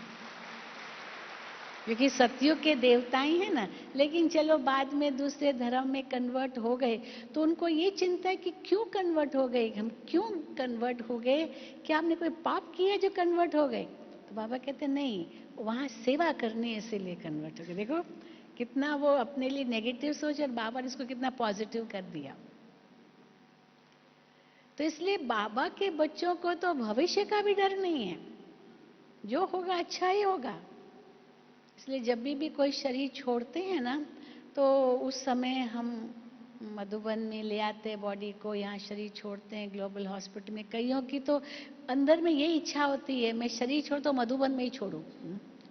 क्योंकि सतयुग के देवता ही है ना। लेकिन चलो बाद में दूसरे धर्म में कन्वर्ट हो गए, तो उनको ये चिंता है कि क्यों कन्वर्ट हो गए, हम क्यों कन्वर्ट हो गए, क्या हमने कोई पाप किया जो कन्वर्ट हो गए? तो बाबा कहते नहीं, वहां सेवा करनी है इसीलिए कन्वर्ट हो गए। देखो कितना वो अपने लिए नेगेटिव सोच, और बाबा ने इसको कितना पॉजिटिव कर दिया। तो इसलिए बाबा के बच्चों को तो भविष्य का भी डर नहीं है, जो होगा अच्छा ही होगा। इसलिए जब भी कोई शरीर छोड़ते हैं ना, तो उस समय हम मधुबन में ले आते हैं बॉडी को, यहाँ शरीर छोड़ते हैं ग्लोबल हॉस्पिटल में। कईयों की तो अंदर में यही इच्छा होती है, मैं शरीर छोड़ तो मधुबन में ही छोड़ूं।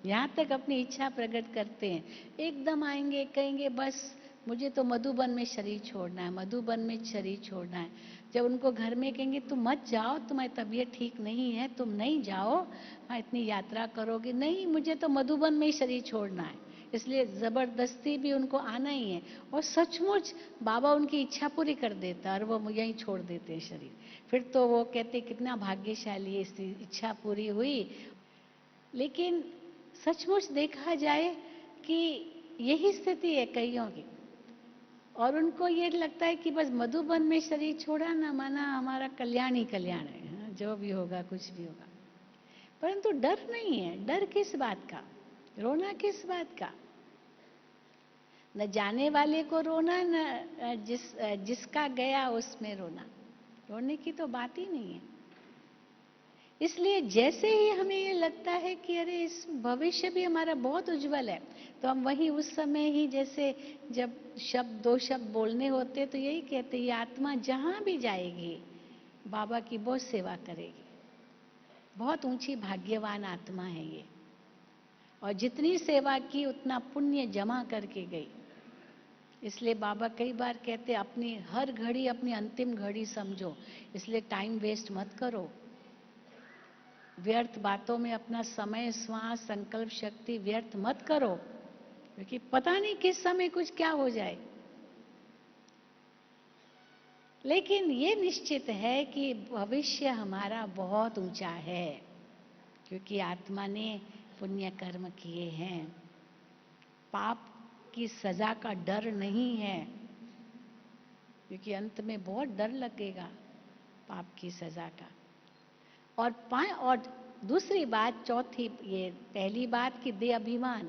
यहाँ तक अपनी इच्छा प्रकट करते हैं। एकदम आएंगे, कहेंगे बस मुझे तो मधुबन में शरीर छोड़ना है, मधुबन में शरीर छोड़ना है। जब उनको घर में कहेंगे तुम मत जाओ, तुम्हारी तबीयत ठीक नहीं है, तुम नहीं जाओ, हाँ इतनी यात्रा करोगे, नहीं मुझे तो मधुबन में ही शरीर छोड़ना है। इसलिए जबरदस्ती भी उनको आना ही है। और सचमुच बाबा उनकी इच्छा पूरी कर देता है, और वो यहीं छोड़ देते हैं शरीर। फिर तो वो कहते कितना भाग्यशाली है, इसकी इच्छा पूरी हुई। लेकिन सचमुच देखा जाए कि यही स्थिति है कईयों की, और उनको ये लगता है कि बस मधुबन में शरीर छोड़ा ना माना हमारा कल्याण ही कल्याण है। हाँ, जो भी होगा कुछ भी होगा। परंतु डर नहीं है। डर किस बात का, रोना किस बात का? न जाने वाले को रोना, न जिसका गया उसमें रोना। रोने की तो बात ही नहीं है। इसलिए जैसे ही हमें ये लगता है कि अरे इस भविष्य भी हमारा बहुत उज्जवल है, तो हम वही उस समय ही, जैसे जब शब्द दो शब्द बोलने होते तो यही कहते, ये आत्मा जहां भी जाएगी बाबा की बहुत सेवा करेगी। बहुत ऊंची भाग्यवान आत्मा है ये, और जितनी सेवा की उतना पुण्य जमा करके गई। इसलिए बाबा कई बार कहते अपनी हर घड़ी अपनी अंतिम घड़ी समझो, इसलिए टाइम वेस्ट मत करो। व्यर्थ बातों में अपना समय, श्वास, संकल्प शक्ति व्यर्थ मत करो, क्योंकि पता नहीं किस समय कुछ क्या हो जाए। लेकिन ये निश्चित है कि भविष्य हमारा बहुत ऊंचा है, क्योंकि आत्मा ने पुण्य कर्म किए हैं। पाप की सजा का डर नहीं है, क्योंकि अंत में बहुत डर लगेगा पाप की सजा का। और दूसरी बात, चौथी, ये पहली बात कि दे अभिमान,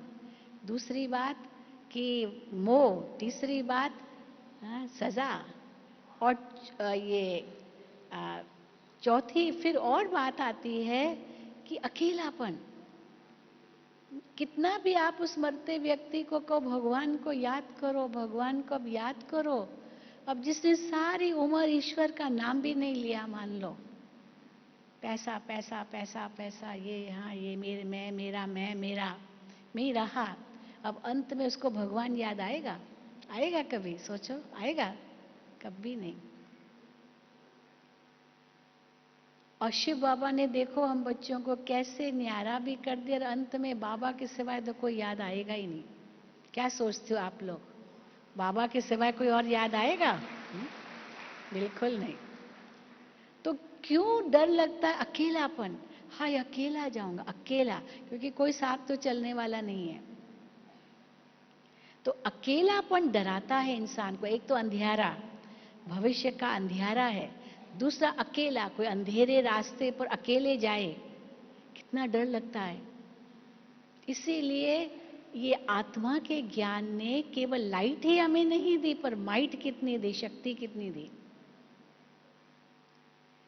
दूसरी बात कि मोह, तीसरी बात सजा, और ये चौथी फिर और बात आती है कि अकेलापन। कितना भी आप उस मरते व्यक्ति को कहो भगवान को याद करो, भगवान को अब याद करो, अब जिसने सारी उम्र ईश्वर का नाम भी नहीं लिया, मान लो, पैसा पैसा पैसा पैसा, ये यहाँ ये मेरे, मैं मेरा, मैं मेरा में ही रहा, अब अंत में उसको भगवान याद आएगा? आएगा कभी? सोचो, आएगा? कभी नहीं। और शिव बाबा ने देखो हम बच्चों को कैसे न्यारा भी कर दिया, और अंत में बाबा के सिवाय तो कोई याद आएगा ही नहीं। क्या सोचते हो आप लोग? बाबा के सिवाय कोई और याद आएगा? बिल्कुल नहीं। तो क्यों डर लगता है? अकेलापन। हाय अकेला जाऊंगा, अकेला, क्योंकि कोई साथ तो चलने वाला नहीं है। तो अकेलापन डराता है इंसान को। एक तो अंधियारा, भविष्य का अंधियारा है। दूसरा अकेला, कोई अंधेरे रास्ते पर अकेले जाए, कितना डर लगता है। इसीलिए ये आत्मा के ज्ञान ने केवल लाइट ही हमें नहीं दी, पर माइट कितनी दी, शक्ति कितनी दी।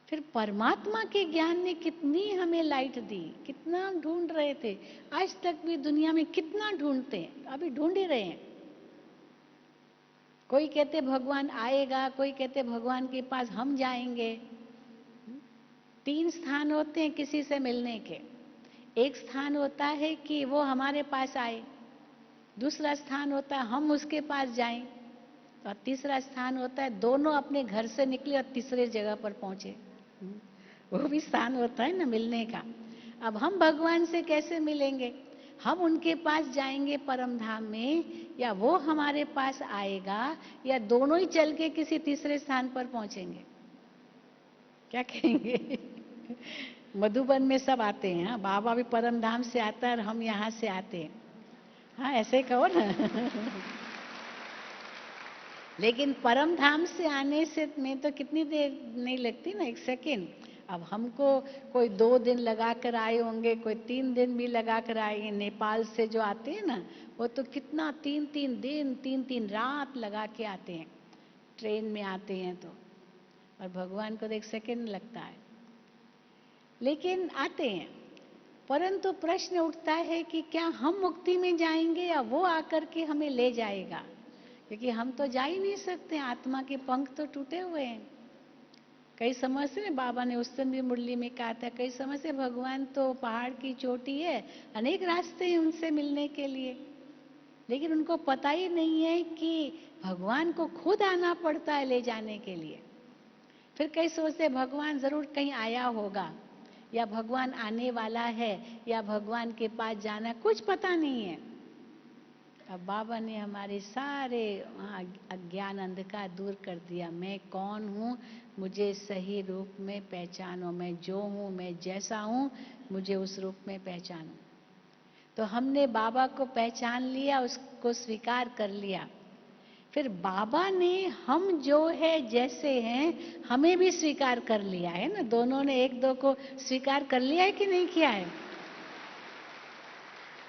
फिर परमात्मा के ज्ञान ने कितनी हमें लाइट दी, कितना ढूंढ रहे थे। आज तक भी दुनिया में कितना ढूंढते हैं, अभी ढूंढ ही रहे हैं। कोई कहते भगवान आएगा, कोई कहते भगवान के पास हम जाएंगे। 3 स्थान होते हैं किसी से मिलने के। एक स्थान होता है कि वो हमारे पास आए, दूसरा स्थान होता है हम उसके पास जाएं, और तीसरा स्थान होता है दोनों अपने घर से निकले और तीसरे जगह पर पहुंचे। वो भी स्थान होता है ना मिलने का। अब हम भगवान से कैसे मिलेंगे? हम उनके पास जाएंगे परम धाम में, या वो हमारे पास आएगा, या दोनों ही चल के किसी तीसरे स्थान पर पहुंचेंगे? क्या कहेंगे? मधुबन में सब आते हैं, हाँ, बाबा भी परम धाम से आता है और हम यहाँ से आते हैं। हाँ, ऐसे कहो ना। लेकिन परम धाम से आने से में तो कितनी देर नहीं लगती ना, 1 सेकेंड। अब हमको कोई 2 दिन लगा कर आए होंगे, कोई 3 दिन भी लगा कर आएंगे। नेपाल से जो आते हैं ना, वो तो कितना 3-3 दिन 3-3 रात लगा के आते हैं, ट्रेन में आते हैं तो। और भगवान को तो 1 सेकेंड लगता है, लेकिन आते हैं। परंतु प्रश्न उठता है कि क्या हम मुक्ति में जाएंगे या वो आकर के हमें ले जाएगा? क्योंकि हम तो जा ही नहीं सकते, आत्मा के पंख तो टूटे हुए हैं। कई समय से बाबा ने उस दिन भी मुरली में कहा था, कई समय से भगवान तो पहाड़ की चोटी है, अनेक रास्ते हैं उनसे मिलने के लिए, लेकिन उनको पता ही नहीं है कि भगवान को खुद आना पड़ता है ले जाने के लिए। फिर कई सोचते भगवान जरूर कहीं आया होगा, या भगवान आने वाला है, या भगवान के पास जाना, कुछ पता नहीं है। अब बाबा ने हमारे सारे अज्ञान अंधकार दूर कर दिया। मैं कौन हूँ, मुझे सही रूप में पहचानो। मैं जो हूँ, मैं जैसा हूँ, मुझे उस रूप में पहचानो। तो हमने बाबा को पहचान लिया, उसको स्वीकार कर लिया। फिर बाबा ने हम जो है जैसे हैं हमें भी स्वीकार कर लिया है ना। दोनों ने एक दो को स्वीकार कर लिया है कि नहीं किया है?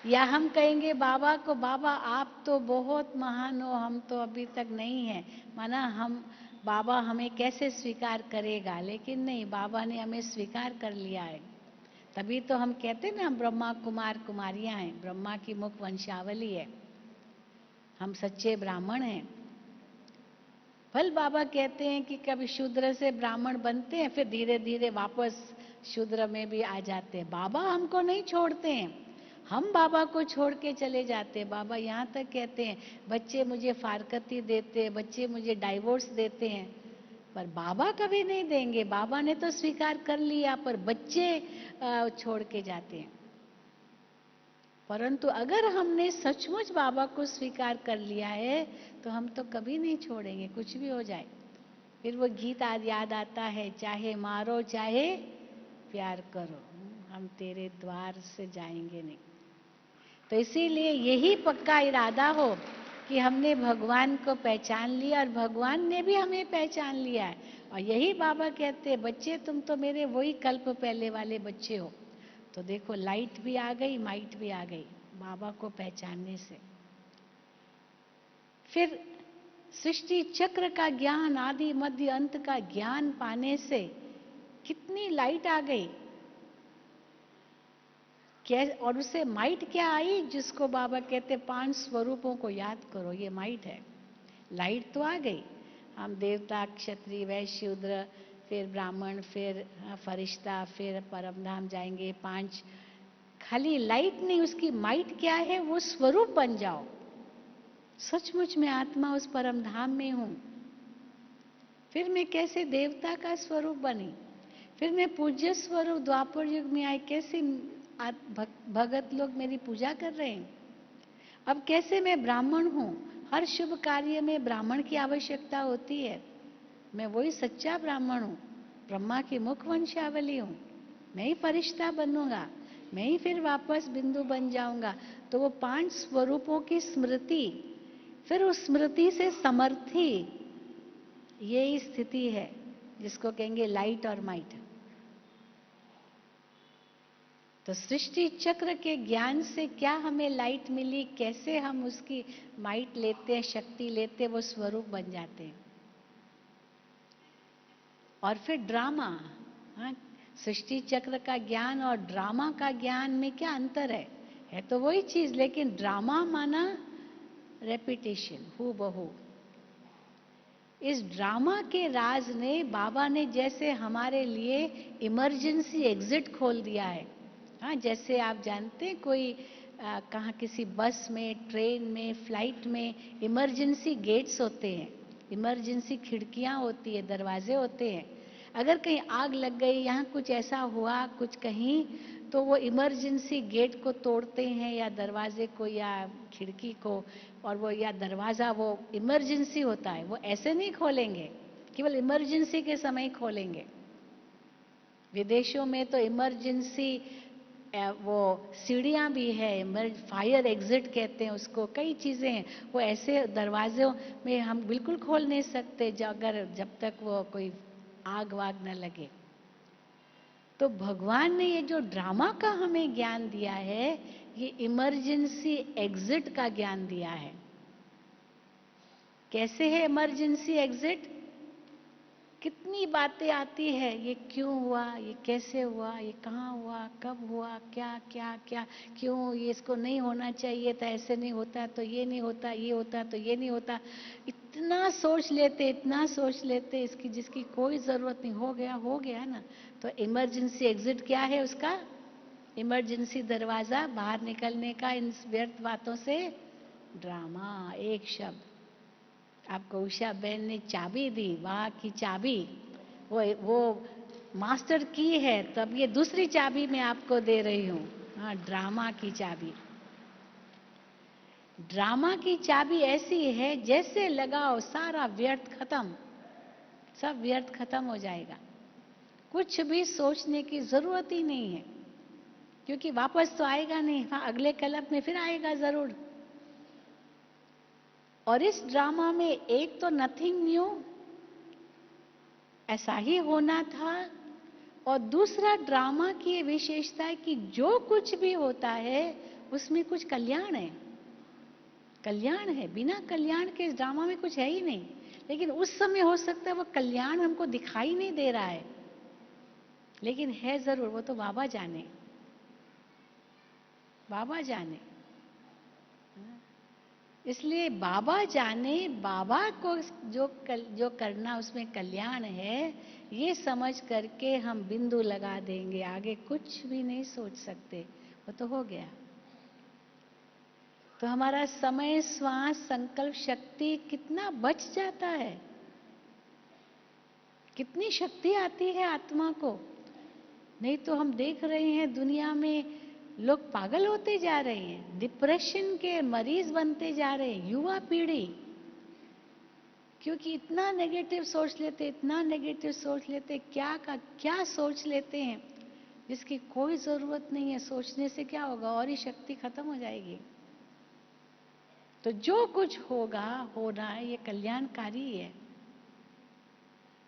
या हम कहेंगे बाबा को, बाबा आप तो बहुत महान हो, हम तो अभी तक नहीं है, माना हम, बाबा हमें कैसे स्वीकार करेगा? लेकिन नहीं, बाबा ने हमें स्वीकार कर लिया है। तभी तो हम कहते हैं ना, हम ब्रह्मा कुमार कुमारियां हैं, ब्रह्मा की मुख वंशावली है, हम सच्चे ब्राह्मण हैं। फल बाबा कहते हैं कि कभी शूद्र से ब्राह्मण बनते हैं, फिर धीरे धीरे वापस शूद्र में भी आ जाते हैं। बाबा हमको नहीं छोड़ते हैं, हम बाबा को छोड़ के चले जाते हैं। बाबा यहाँ तक कहते हैं, बच्चे मुझे फारकती देते हैं, बच्चे मुझे डाइवोर्स देते हैं, पर बाबा कभी नहीं देंगे। बाबा ने तो स्वीकार कर लिया, पर बच्चे छोड़ के जाते हैं। परंतु अगर हमने सचमुच बाबा को स्वीकार कर लिया है, तो हम तो कभी नहीं छोड़ेंगे, कुछ भी हो जाए। फिर वो गीत याद आता है, चाहे मारो चाहे प्यार करो, हम तेरे द्वार से जाएंगे नहीं। तो इसीलिए यही पक्का इरादा हो कि हमने भगवान को पहचान लिया और भगवान ने भी हमें पहचान लिया है। और यही बाबा कहते हैं, बच्चे तुम तो मेरे वही कल्प पहले वाले बच्चे हो। तो देखो, लाइट भी आ गई, माइट भी आ गई बाबा को पहचानने से। फिर सृष्टि चक्र का ज्ञान, आदि मध्य अंत का ज्ञान पाने से कितनी लाइट आ गई। और उससे माइट क्या आई, जिसको बाबा कहते 5 स्वरूपों को याद करो, ये माइट है। लाइट तो आ गई, हम देवता, क्षत्रिय, वैश्य, शूद्र, फिर ब्राह्मण, फिर फरिश्ता, फिर परमधाम जाएंगे, 5 खाली लाइट नहीं, उसकी माइट क्या है, वो स्वरूप बन जाओ। सचमुच में आत्मा उस परम धाम में हूं। फिर मैं कैसे देवता का स्वरूप बनी, फिर मैं पूज्य स्वरूप द्वापर युग में आई, कैसे भगत लोग मेरी पूजा कर रहे हैं। अब कैसे मैं ब्राह्मण हूं, हर शुभ कार्य में ब्राह्मण की आवश्यकता होती है। मैं वही सच्चा ब्राह्मण हूं, ब्रह्मा की मुख वंशावली हूं। मैं ही फरिश्ता बनूंगा, मैं ही फिर वापस बिंदु बन जाऊंगा। तो वो 5 स्वरूपों की स्मृति, फिर उस स्मृति से समर्थी, यही स्थिति है जिसको कहेंगे लाइट और माइट। तो सृष्टि चक्र के ज्ञान से क्या हमें लाइट मिली, कैसे हम उसकी माइट लेते हैं, शक्ति लेते हैं, वो स्वरूप बन जाते हैं। और फिर ड्रामा, हाँ, सृष्टि चक्र का ज्ञान और ड्रामा का ज्ञान में क्या अंतर है तो वही चीज, लेकिन ड्रामा माना रेपिटेशन, हूबहू। इस ड्रामा के राज ने, बाबा ने जैसे हमारे लिए इमरजेंसी एग्जिट खोल दिया है। हाँ, जैसे आप जानते हैं कोई कहाँ किसी बस में, ट्रेन में, फ्लाइट में इमरजेंसी गेट्स होते हैं, इमरजेंसी खिड़कियां होती है, दरवाजे होते हैं। अगर कहीं आग लग गई, यहाँ कुछ ऐसा हुआ कुछ कहीं, तो वो इमरजेंसी गेट को तोड़ते हैं या दरवाजे को या खिड़की को, और वो या दरवाज़ा, वो इमरजेंसी होता है, वो ऐसे नहीं खोलेंगे, केवल इमरजेंसी के समय खोलेंगे। विदेशों में तो इमरजेंसी वो सीढ़ियाँ भी है, फायर एग्जिट कहते हैं उसको, कई चीज़ें हैं। वो ऐसे दरवाज़ों में हम बिल्कुल खोल नहीं सकते जब तक वो कोई आग वाग न लगे। तो भगवान ने ये जो ड्रामा का हमें ज्ञान दिया है, ये इमरजेंसी एग्जिट का ज्ञान दिया है। कैसे है इमरजेंसी एग्जिट? कितनी बातें आती है, ये क्यों हुआ, ये कैसे हुआ, ये कहाँ हुआ, कब हुआ, क्या क्या क्या, क्यों ये, इसको नहीं होना चाहिए था, ऐसे नहीं होता तो ये नहीं होता, ये होता तो ये नहीं होता। इतना सोच लेते, इतना सोच लेते, इसकी जिसकी कोई ज़रूरत नहीं, हो गया ना। तो इमरजेंसी एग्जिट क्या है उसका? इमरजेंसी दरवाज़ा बाहर निकलने का इन व्यर्थ बातों से, ड्रामा। एक शब्द आपको उषा बहन ने चाबी दी, वहां की चाबी, वो मास्टर की है, तब ये दूसरी चाबी मैं आपको दे रही हूं। हाँ, ड्रामा की चाबी। ड्रामा की चाबी ऐसी है, जैसे लगाओ सारा व्यर्थ खत्म, सब व्यर्थ खत्म हो जाएगा। कुछ भी सोचने की जरूरत ही नहीं है, क्योंकि वापस तो आएगा नहीं। हाँ, अगले कल्प में फिर आएगा जरूर। और इस ड्रामा में एक तो नथिंग न्यू, ऐसा ही होना था। और दूसरा, ड्रामा की ये विशेषता है कि जो कुछ भी होता है उसमें कुछ कल्याण है, कल्याण है। बिना कल्याण के इस ड्रामा में कुछ है ही नहीं। लेकिन उस समय हो सकता है वो कल्याण हमको दिखाई नहीं दे रहा है, लेकिन है जरूर। वो तो बाबा जाने, बाबा जाने। इसलिए बाबा जाने, बाबा को जो करना उसमें कल्याण है, ये समझ करके हम बिंदु लगा देंगे, आगे कुछ भी नहीं सोच सकते, वो तो हो गया। तो हमारा समय, श्वास, संकल्प शक्ति कितना बच जाता है, कितनी शक्ति आती है आत्मा को। नहीं तो हम देख रहे हैं दुनिया में लोग पागल होते जा रहे हैं, डिप्रेशन के मरीज बनते जा रहे हैं, युवा पीढ़ी। क्योंकि इतना नेगेटिव सोच लेते, इतना नेगेटिव सोच लेते, क्या का क्या सोच लेते हैं जिसकी कोई जरूरत नहीं है। सोचने से क्या होगा, और ही शक्ति खत्म हो जाएगी। तो जो कुछ होगा, होना है, ये कल्याणकारी है।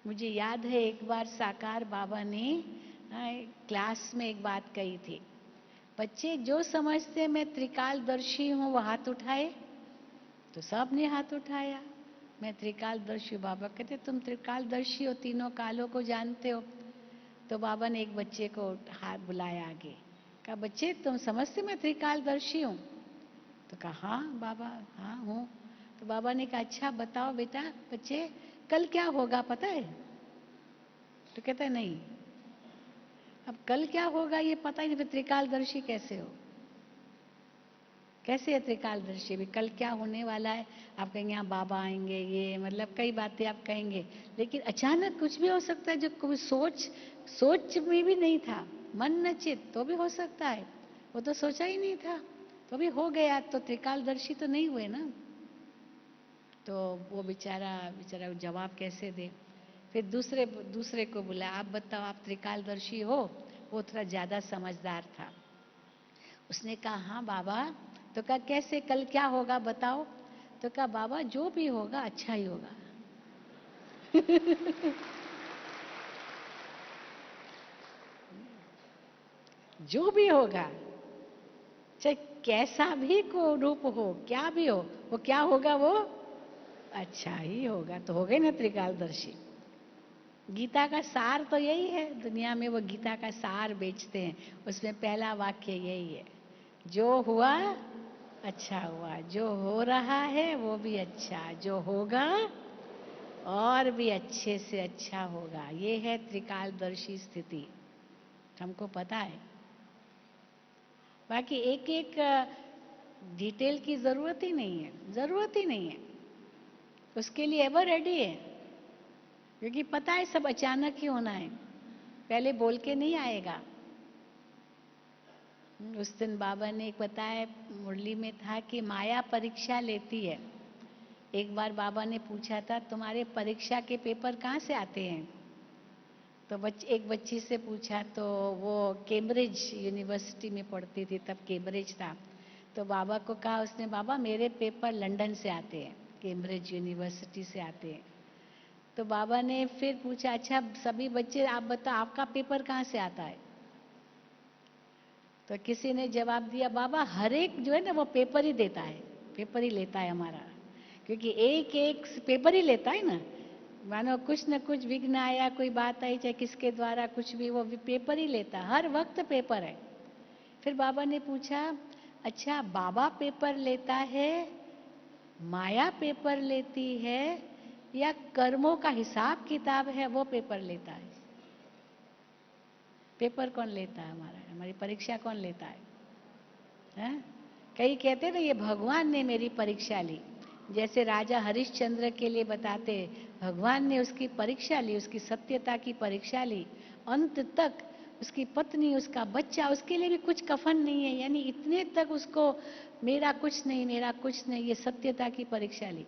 मुझे याद है एक बार साकार बाबा ने क्लास में एक बात कही थी, बच्चे जो समझते मैं त्रिकालदर्शी हूं वो हाथ उठाए। तो सब ने हाथ उठाया। मैं त्रिकालदर्शी। बाबा कहते तुम त्रिकालदर्शी हो, तीनों कालों को जानते हो। तो बाबा ने एक बच्चे को हाथ बुलाया आगे, कहा बच्चे तुम समझते मैं त्रिकालदर्शी हूँ? तो कहा हाँ बाबा, हाँ हूँ। तो बाबा ने कहा अच्छा बताओ बेटा, बच्चे कल क्या होगा पता है? तो कहता है नहीं। अब कल क्या होगा ये पता ही नहीं, फिर त्रिकालदर्शी कैसे हो? कैसे है त्रिकालदर्शी भी? कल क्या होने वाला है आप कहेंगे, हाँ बाबा आएंगे, ये मतलब कई बातें आप कहेंगे, लेकिन अचानक कुछ भी हो सकता है जो कोई सोच में भी नहीं था, मन न चित तो भी हो सकता है, वो तो सोचा ही नहीं था तो भी हो गया, तो त्रिकालदर्शी तो नहीं हुए ना। तो वो बेचारा बेचारा जवाब कैसे दे? फिर दूसरे दूसरे को बोला, आप बताओ आप त्रिकालदर्शी हो? वो थोड़ा ज्यादा समझदार था, उसने कहा हाँ बाबा। तो कहा कैसे, कल क्या होगा बताओ? तो कहा बाबा जो भी होगा अच्छा ही होगा। जो भी होगा, चाहे कैसा भी को रूप हो, क्या भी हो, वो क्या होगा, वो अच्छा ही होगा। तो हो गए ना त्रिकालदर्शी। गीता का सार तो यही है, दुनिया में वो गीता का सार बेचते हैं, उसमें पहला वाक्य यही है, जो हुआ अच्छा हुआ, जो हो रहा है वो भी अच्छा, जो होगा और भी अच्छे से अच्छा होगा। ये है त्रिकालदर्शी स्थिति, हमको पता है। बाकी एक एक डिटेल की जरूरत ही नहीं है, जरूरत ही नहीं है, उसके लिए एवर रेडी है, क्योंकि पता है सब अचानक ही होना है, पहले बोल के नहीं आएगा। उस दिन बाबा ने एक बताया, मुरली में था कि माया परीक्षा लेती है। एक बार बाबा ने पूछा था, तुम्हारे परीक्षा के पेपर कहाँ से आते हैं? तो एक बच्ची से पूछा, तो वो कैम्ब्रिज यूनिवर्सिटी में पढ़ती थी, तब कैम्ब्रिज था। तो बाबा को कहा उसने, बाबा मेरे पेपर लंदन से आते हैं, कैम्ब्रिज यूनिवर्सिटी से आते हैं। तो बाबा ने फिर पूछा, अच्छा सभी बच्चे आप बताओ आपका पेपर कहाँ से आता है? तो किसी ने जवाब दिया, बाबा हर एक जो है ना वो पेपर ही देता है, पेपर ही लेता है हमारा, क्योंकि एक एक पेपर ही लेता है ना, मानो कुछ न कुछ विघ्न आया, कोई बात आई, चाहे किसके द्वारा कुछ भी, वो पेपर ही लेता, हर वक्त पेपर है। फिर बाबा ने पूछा, अच्छा बाबा पेपर लेता है, माया पेपर लेती है, या कर्मों का हिसाब किताब है वो पेपर लेता है? पेपर कौन लेता है हमारा? हमारी परीक्षा कौन लेता है? हैं? कई कहते ना ये भगवान ने मेरी परीक्षा ली, जैसे राजा हरिश्चंद्र के लिए बताते, भगवान ने उसकी परीक्षा ली, उसकी सत्यता की परीक्षा ली, अंत तक उसकी पत्नी, उसका बच्चा, उसके लिए भी कुछ कफन नहीं है, यानी इतने तक उसको मेरा कुछ नहीं, मेरा कुछ नहीं, ये सत्यता की परीक्षा ली।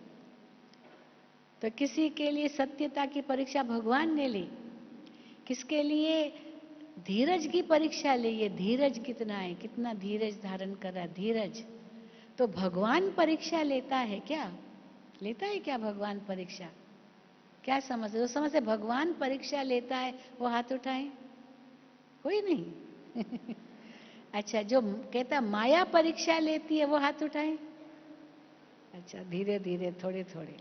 तो किसी के लिए सत्यता की परीक्षा भगवान ने ली, किसके लिए धीरज की परीक्षा ली, ये धीरज कितना है, कितना धीरज धारण कर रहा है, धीरज। तो भगवान परीक्षा लेता है क्या? लेता है क्या भगवान परीक्षा? क्या समझ, जो समझ से भगवान परीक्षा लेता है वो हाथ उठाए। कोई नहीं। अच्छा, जो कहता माया परीक्षा लेती है वो हाथ उठाए। अच्छा, धीरे धीरे, थोड़े थोड़े।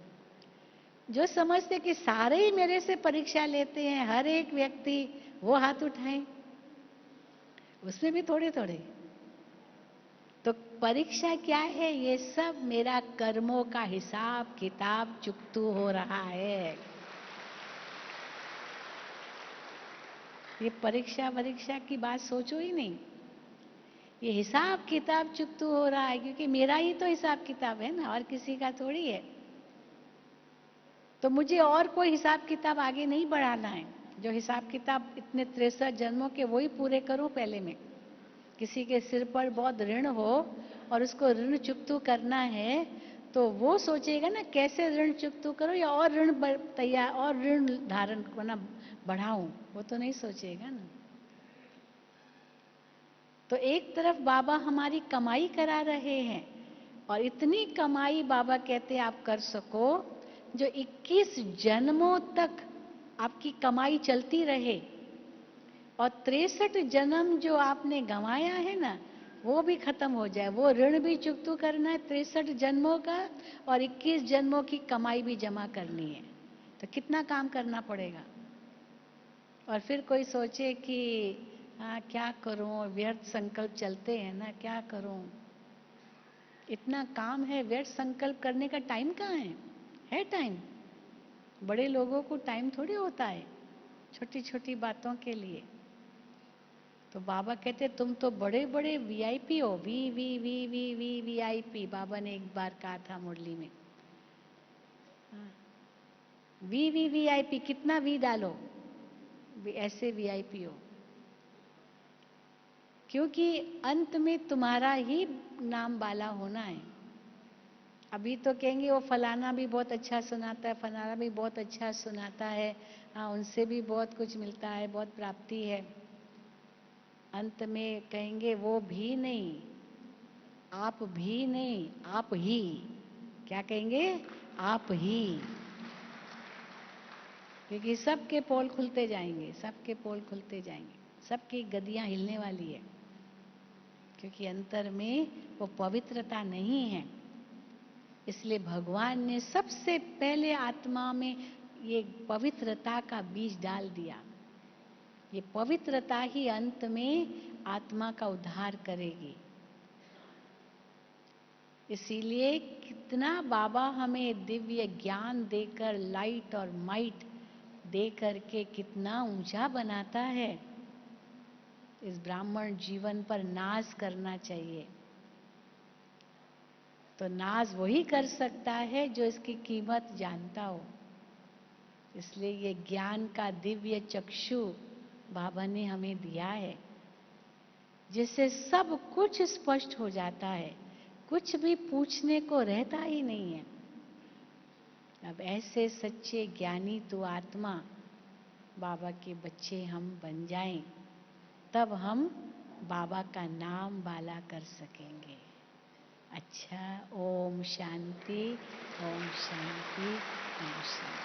जो समझते कि सारे ही मेरे से परीक्षा लेते हैं, हर एक व्यक्ति, वो हाथ उठाए, उसमें भी थोड़े थोड़े। तो परीक्षा क्या है? ये सब मेरा कर्मों का हिसाब किताब चुकतू हो रहा है। ये परीक्षा की बात सोचो ही नहीं, ये हिसाब किताब चुकतू हो रहा है, क्योंकि मेरा ही तो हिसाब किताब है ना, और किसी का थोड़ी है। तो मुझे और कोई हिसाब किताब आगे नहीं बढ़ाना है, जो हिसाब किताब इतने 63 जन्मों के वही पूरे करूं पहले मैं। किसी के सिर पर बहुत ऋण हो और उसको ऋण चुकतू करना है, तो वो सोचेगा ना कैसे ऋण चुकतू करो, या और ऋण तैयार, और ऋण धारण करना बढ़ाऊं, वो तो नहीं सोचेगा ना। तो एक तरफ बाबा हमारी कमाई करा रहे हैं, और इतनी कमाई बाबा कहते हैं आप कर सको जो 21 जन्मों तक आपकी कमाई चलती रहे, और 63 जन्म जो आपने गंवाया है ना वो भी खत्म हो जाए, वो ऋण भी चुकतू करना है 63 जन्मों का, और 21 जन्मों की कमाई भी जमा करनी है। तो कितना काम करना पड़ेगा। और फिर कोई सोचे कि हाँ क्या करूं, व्यर्थ संकल्प चलते हैं ना, क्या करूं, इतना काम है, व्यर्थ संकल्प करने का टाइम कहाँ है टाइम? बड़े लोगों को टाइम थोड़ी होता है छोटी छोटी बातों के लिए। तो बाबा कहते तुम तो बड़े बड़े वीआईपी हो, V V V V V VIP. बाबा ने एक बार कहा था मुरली में, वी वी वीआईपी, कितना वी डालो, ऐसे वीआईपी हो। क्योंकि अंत में तुम्हारा ही नाम बाला होना है। अभी तो कहेंगे वो फलाना भी बहुत अच्छा सुनाता है, फलाना भी बहुत अच्छा सुनाता है, हाँ उनसे भी बहुत कुछ मिलता है, बहुत प्राप्ति है। अंत में कहेंगे वो भी नहीं, आप भी नहीं, आप ही। क्या कहेंगे? आप ही। क्योंकि सबके पोल खुलते जाएंगे, सबके पोल खुलते जाएंगे, सबकी गदियां हिलने वाली है। क्योंकि अंतर में वो पवित्रता नहीं है। इसलिए भगवान ने सबसे पहले आत्मा में ये पवित्रता का बीज डाल दिया। ये पवित्रता ही अंत में आत्मा का उद्धार करेगी। इसीलिए कितना बाबा हमें दिव्य ज्ञान देकर, लाइट और माइट दे करके कितना ऊंचा बनाता है। इस ब्राह्मण जीवन पर नाज करना चाहिए। तो नाज वही कर सकता है जो इसकी कीमत जानता हो। इसलिए ये ज्ञान का दिव्य चक्षु बाबा ने हमें दिया है, जिससे सब कुछ स्पष्ट हो जाता है, कुछ भी पूछने को रहता ही नहीं है। अब ऐसे सच्चे ज्ञानी तो आत्मा बाबा के बच्चे हम बन जाएं, तब हम बाबा का नाम बाला कर सकेंगे। अच्छा, ओम शांति, ओम शांति, ओम शांति।